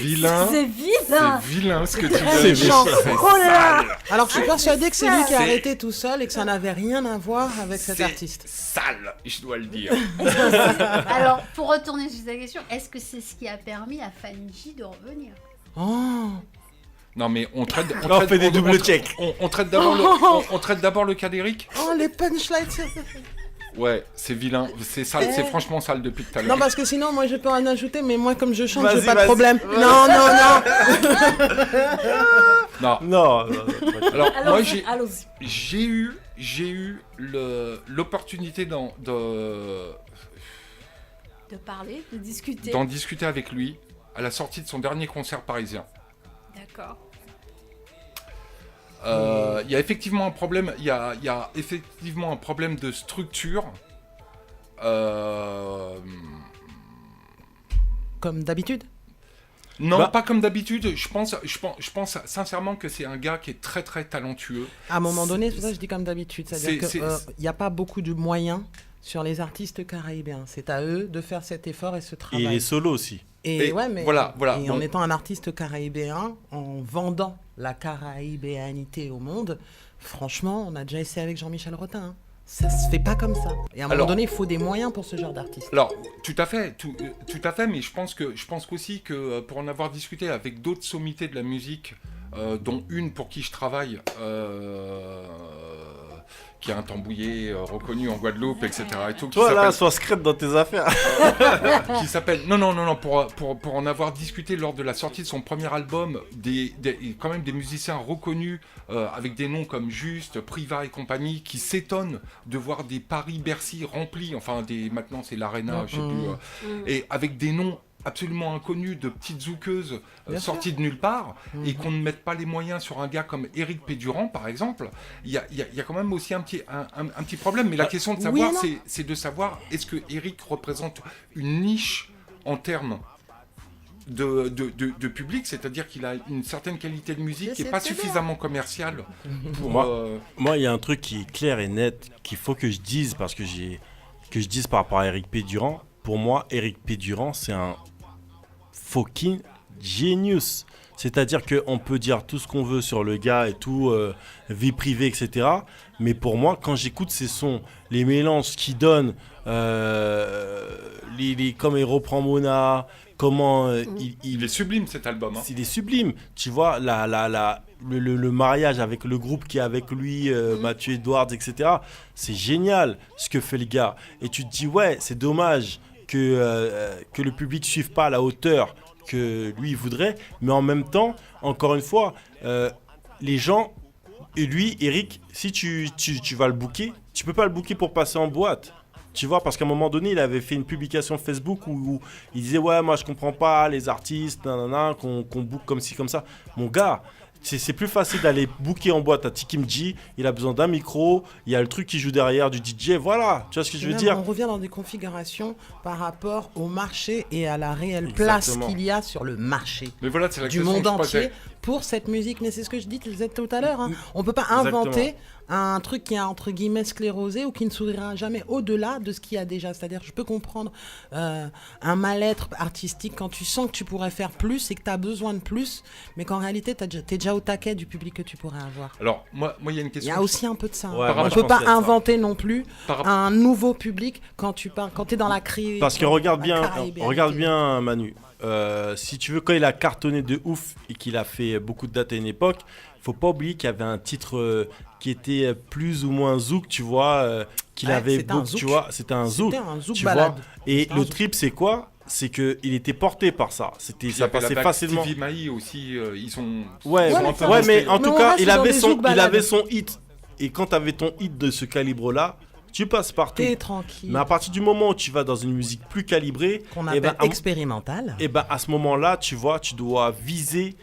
vilain. C'est vilain. C'est vilain ce que tu C'est dis. méchant. Oh là là. Alors, je suis persuadée que c'est lui qui a arrêté tout seul et que ça n'avait rien à voir avec cet artiste. Sale, je dois le dire. Alors, pour retourner sur ta question, est-ce que c'est ce qui a permis à Fanny J de revenir? Oh. Non mais on traite des double checks. On traite d'abord le cas d'Eric. Oh, les punchlines. Ouais, c'est vilain, c'est sale, c'est franchement sale depuis tout à l'heure. Non, parce que sinon, moi, je peux en ajouter, mais moi, comme je chante, Vas-y, j'ai pas de vas-y. problème. Ouais. Non. Non. Alors, moi, allons-y. j'ai eu l'opportunité de parler, de discuter. d'en discuter avec lui à la sortie de son dernier concert parisien. D'accord. Il y a effectivement un problème. Il y a effectivement un problème de structure. Comme d'habitude. Non, pas comme d'habitude. Je pense sincèrement que c'est un gars qui est très très talentueux. À un moment donné, c'est ça que je dis comme d'habitude. C'est-à-dire qu'il n'y a pas beaucoup de moyens sur les artistes caribéens. C'est à eux de faire cet effort et ce travail. Et les solos aussi. Et voilà. Et en étant un artiste caribéen, en vendant la caraïbéanité au monde, franchement, on a déjà essayé avec Jean-Michel Rotin. Hein. Ça se fait pas comme ça. Et à un moment donné, il faut des moyens pour ce genre d'artiste. Alors, tout à fait, mais je pense qu'aussi que pour en avoir discuté avec d'autres sommités de la musique, dont une pour qui je travaille, qui a un tambouillé reconnu en Guadeloupe, etc. Et tout, toi là, sois secrète dans tes affaires. Qui s'appelle... Non, pour en avoir discuté lors de la sortie de son premier album, quand même des musiciens reconnus, avec des noms comme Juste, Priva et compagnie, qui s'étonnent de voir des Paris-Bercy remplis, maintenant c'est l'Arena, je sais plus, et avec des noms absolument inconnus de petites zoukeuses sorties de nulle part, et qu'on ne mette pas les moyens sur un gars comme Eric Pédurand par exemple, il y a quand même aussi un petit problème. Mais la question de savoir, c'est de savoir est-ce que Eric représente une niche en termes de public, c'est-à-dire qu'il a une certaine qualité de musique qui n'est pas suffisamment commerciale pour... Moi, il y a un truc qui est clair et net qu'il faut que je dise, parce que je dise par rapport à Eric Pédurand. Pour moi, Eric Pédurand, c'est un fucking genius. C'est-à-dire qu'on peut dire tout ce qu'on veut sur le gars et tout, vie privée, etc. Mais pour moi, quand j'écoute ces sons, les mélanges qu'il donne, comme il reprend Mona, comment il est sublime cet album. Hein. Il est sublime. Tu vois, le mariage avec le groupe qui est avec lui, Mathieu Edwards, etc. C'est génial ce que fait le gars. Et tu te dis, ouais, c'est dommage que le public ne suive pas à la hauteur que lui il voudrait, mais en même temps, encore une fois, les gens Et lui, Eric, si tu vas le booker, tu peux pas le booker pour passer en boîte. Tu vois, parce qu'à un moment donné, il avait fait une publication Facebook où il disait ouais, moi je comprends pas les artistes, nanana, qu'on book comme ci comme ça. Mon gars, c'est plus facile d'aller booker en boîte à Tikimji. Il a besoin d'un micro, il y a le truc qui joue derrière du DJ, voilà. Tu vois ce que je veux dire? On revient dans des configurations par rapport au marché et à la réelle place qu'il y a sur le marché Mais voilà, c'est la du question monde que je entier posais. pour cette musique. Mais c'est ce que je disais tout à l'heure. Hein. On peut pas inventer un truc qui est entre guillemets sclérosé ou qui ne s'ouvrira jamais au-delà de ce qu'il y a déjà. C'est-à-dire, je peux comprendre un mal-être artistique quand tu sens que tu pourrais faire plus et que tu as besoin de plus, mais qu'en réalité, tu es déjà au taquet du public que tu pourrais avoir. Alors, moi, il y a une Il question. y a aussi un peu de ça. Ouais, On ne peut pas inventer non plus Par- un nouveau public quand tu es dans la création. Parce que regarde bien Manu. Si tu veux, quand il a cartonné de ouf et qu'il a fait beaucoup de dates à une époque, faut pas oublier qu'il y avait un titre qui était plus ou moins zouk, tu vois, qu'il avait beaucoup, tu vois, c'était un zouk, tu balade. vois. Et le trip, c'est quoi? C'est que il était porté par ça. C'était, ça passait facilement. Stevie Maï aussi, ils sont. Ouais, ils sont un peu mais restés. en tout on cas, reste il dans avait des son zouk balades. hit. Et quand tu avais ton hit de ce calibre-là, tu passes partout. T'es tranquille. Mais à partir du moment où tu vas dans une musique plus calibrée, Qu'on eh appelle ben, expérimentale. et ben à ce moment-là, tu vois, tu dois viser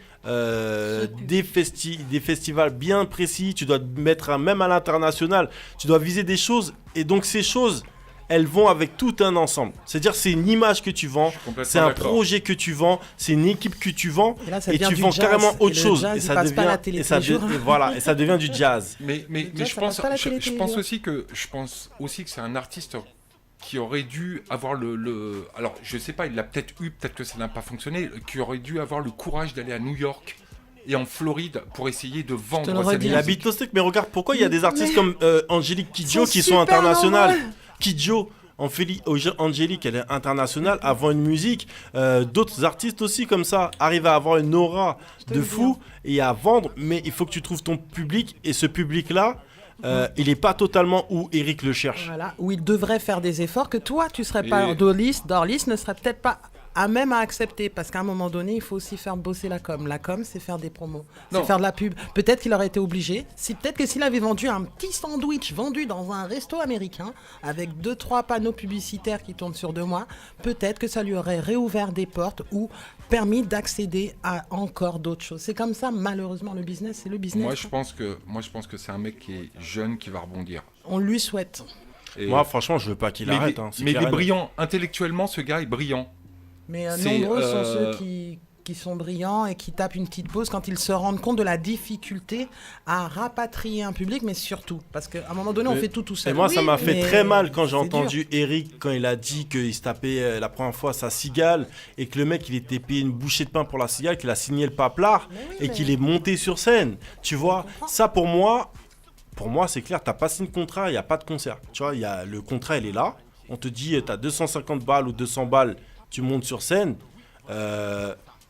des festivals bien précis. Tu dois te mettre même à l'international. Tu dois viser des choses. Et donc ces choses, elles vont avec tout un ensemble. C'est-à-dire, c'est une image que tu vends, c'est un projet que tu vends, c'est une équipe que tu vends, Et là, ça et devient tu du vends jazz. carrément Et autre le chose. jazz, Et il ça passe pas à la devient, télé et tous ça les jours. et voilà, et ça devient du jazz. Mais Déjà, ça passe pas à la télé tous les jours. je pense aussi que c'est un artiste qui aurait dû avoir le... Alors, je sais pas, il l'a peut-être eu, peut-être que ça n'a pas fonctionné, qui aurait dû avoir le courage d'aller à New York et en Floride pour essayer de vendre le sa redis. Il musique. habite au steak, mais regarde pourquoi il y a des artistes comme Angélique Kidjo sont qui sont super internationales. nombreux. Kidjo, Angélique, elle est internationale avant une musique. D'autres artistes aussi comme ça arrivent à avoir une aura de fou et à vendre, mais il faut que tu trouves ton public, et ce public-là, il n'est pas totalement où Eric le cherche. Voilà, où il devrait faire des efforts que toi, tu serais Et- pas Dorlis ne serait peut-être pas à même à accepter, parce qu'à un moment donné, il faut aussi faire bosser la com. La com, c'est faire des promos, c'est Non. faire de la pub. Peut-être qu'il aurait été obligé. Peut-être que s'il avait vendu un petit sandwich vendu dans un resto américain avec 2-3 panneaux publicitaires qui tournent sur 2 mois, peut-être que ça lui aurait réouvert des portes ou permis d'accéder à encore d'autres choses. C'est comme ça, malheureusement, le business, c'est le business. Moi, je pense que c'est un mec qui est jeune, qui va rebondir. On lui souhaite. Et- Moi, franchement, je veux pas qu'il mais arrête. il- Hein, c'est mais il clair est et net. brillant. Intellectuellement, ce gars est brillant. Mais C'est, nombreux sont ceux qui sont brillants et qui tapent une petite pause quand ils se rendent compte de la difficulté à rapatrier un public, mais surtout, parce qu'à un moment donné, on Mais- fait tout Et seul. moi, ça m'a fait mais très mal quand j'ai c'est entendu Eric, quand il a dit qu'il se tapait la première fois sa cigale, et que le mec, il était payé une bouchée de pain pour la cigale, qu'il a signé le paplard, et qu'il est monté sur scène. Tu vois, ça pour moi, c'est clair, t'as pas signé de contrat, il n'y a pas de concert. Tu vois, le contrat, il est là. On te dit, t'as 250 balles ou 200 balles, tu montes sur scène.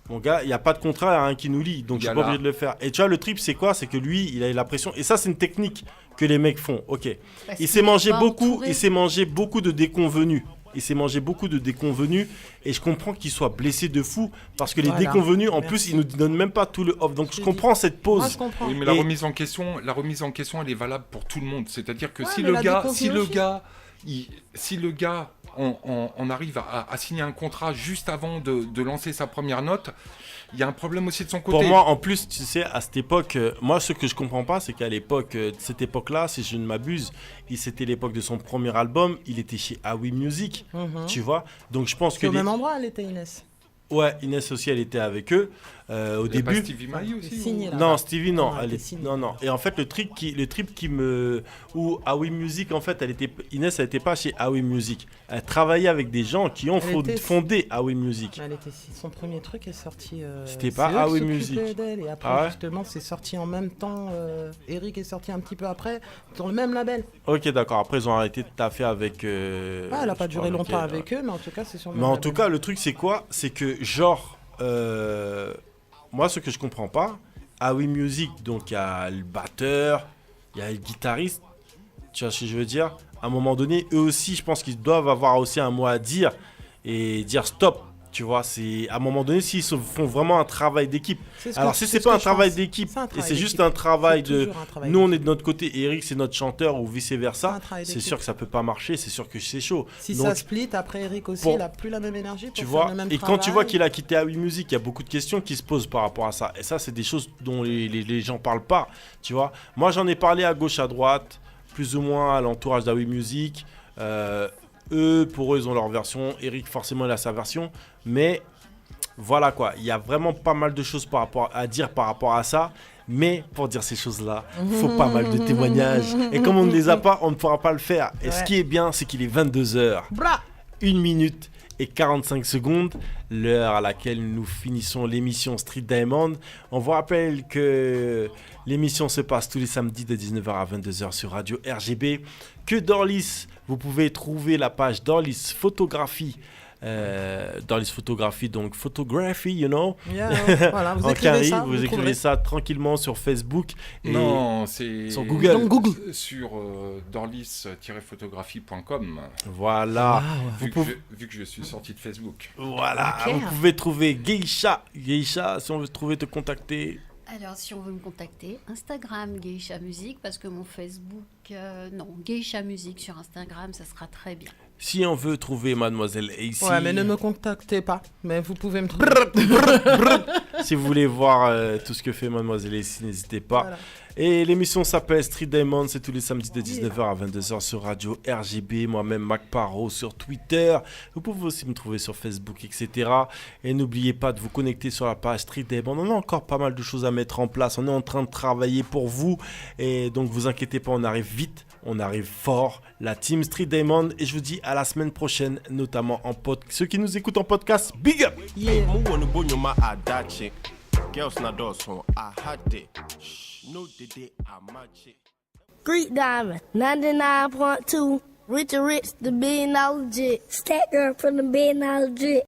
Mon gars, il n'y a pas de contrat, il n'y a rien qui nous lie, donc je suis pas Gala. obligé de le faire. Et tu vois, le trip, c'est quoi? C'est que lui, il a eu la pression. Et ça, c'est une technique que les mecs font. Ok. Parce Il qu'il s'est est mangé pas beaucoup, entouré. il s'est mangé beaucoup de déconvenus. Et je comprends qu'il soit blessé de fou parce que les Voilà. déconvenus, en Merci. plus, ils nous donnent même pas tout le off. Donc je Je comprends cette Moi, pause. je comprends. Oui, mais Et- la remise en question, elle est valable pour tout le monde. C'est-à-dire que Ouais, si mais le la gars, déconvenue si le aussi. gars, si le gars, on arrive à signer un contrat juste avant de lancer sa première note, il y a un problème aussi de son côté. Pour moi, en plus, tu sais, à cette époque, moi, ce que je comprends pas, c'est qu'à l'époque, cette époque-là, si je ne m'abuse, c'était l'époque de son premier album, il était chez Awi Music, tu vois. Donc je pense C'est que au même endroit, elle était Inès. ouais, Inès aussi, elle était avec eux au Il y a pas début. Stevie Maï aussi. Signé, là. Non, Stevie, non. Non, Elle elle est... était signée. non, non. Et en fait, le trip qui me... Où Awi Music, en fait, Inès, elle n'était pas chez Awi Music. Elle travaillait avec des gens qui ont Elle était- fondé Awi Music. Elle était, son premier truc est sorti. C'était c'est pas eux qui Awi s'occupaient Music. d'elle. Et après, Ah ouais justement, c'est sorti en même temps. Eric est sorti un petit peu après, sur le même label. Ok, d'accord. Après, ils ont arrêté de taffer avec... Ah, elle a je pas sais duré pas longtemps lequel, avec eux, mais en tout cas, c'est sur le Mais même en tout label. cas, le truc, c'est quoi? C'est que, genre, moi, ce que je comprends pas, Awi Music, donc il y a le batteur, il y a le guitariste, tu vois ce que je veux dire? À un moment donné, eux aussi, je pense qu'ils doivent avoir aussi un mot à dire et dire stop. Tu vois, c'est à un moment donné, s'ils font vraiment un travail d'équipe. Alors, si c'est ce pas que un je travail pense. d'équipe, C'est un et travail c'est juste d'équipe. un travail C'est de. toujours un travail Nous, on d'équipe. est de notre côté, Eric, c'est notre chanteur, ou vice-versa. C'est un travail C'est d'équipe. sûr que ça peut pas marcher, c'est sûr que c'est chaud. Si Donc, ça split, après Eric aussi, pour- il a plus la même énergie pour tu faire vois, le même et travail. quand tu vois qu'il a quitté Awi Music, il y a beaucoup de questions qui se posent par rapport à ça. Et ça, c'est des choses dont les gens parlent pas, tu vois. Moi, j'en ai parlé à gauche, à droite, plus ou moins à l'entourage d'Awi Music. Eux, pour eux, ils ont leur version. Eric, forcément, il a sa version. Mais voilà quoi, il y a vraiment pas mal de choses à dire par rapport à ça. Mais pour dire ces choses-là, il faut pas mal de témoignages. Et comme on ne les a pas, on ne pourra pas le faire. Et ce qui est bien, c'est qu'il est 22h. 1 minute et 45 secondes, l'heure à laquelle nous finissons l'émission Street Diamond. On vous rappelle que l'émission se passe tous les samedis de 19h à 22h sur Radio RGB. Que Dorlis, vous pouvez trouver la page Dorlis Photographie. Dorlis Photographie, donc Photography, you know. Voilà, vous En écrivez carré, ça, vous écrivez ça tranquillement sur Facebook. Et Non, c'est sur Google. sur dorlis-photographie.com. Voilà. Vu que je suis sorti de Facebook. Voilà. Ok. Vous pouvez trouver Geisha. Geisha, si on veut te contacter. Alors, si on veut me contacter, Instagram, Geisha Music, parce que mon Facebook, non, Geisha Music sur Instagram, ça sera très bien. Si on veut trouver Mademoiselle AC. Ouais, mais ne me contactez pas. Mais vous pouvez me trouver. Si vous voulez voir tout ce que fait Mademoiselle AC, n'hésitez pas. Voilà. Et l'émission s'appelle Street Diamond, c'est tous les samedis de 19h à 22h sur Radio RGB, moi-même Mac Paro sur Twitter. Vous pouvez aussi me trouver sur Facebook, etc. Et n'oubliez pas de vous connecter sur la page Street Diamond. On a encore pas mal de choses à mettre en place. On est en train de travailler pour vous. Et donc, vous inquiétez pas, on arrive vite, on arrive fort. La team Street Diamond. Et je vous dis à la semaine prochaine, notamment en podcast. Ceux qui nous écoutent en podcast, big up! Yeah. Greek Diamond, 99.2. Richard Rich, the $1 billion jit. Stat girl from the $1 billion jit.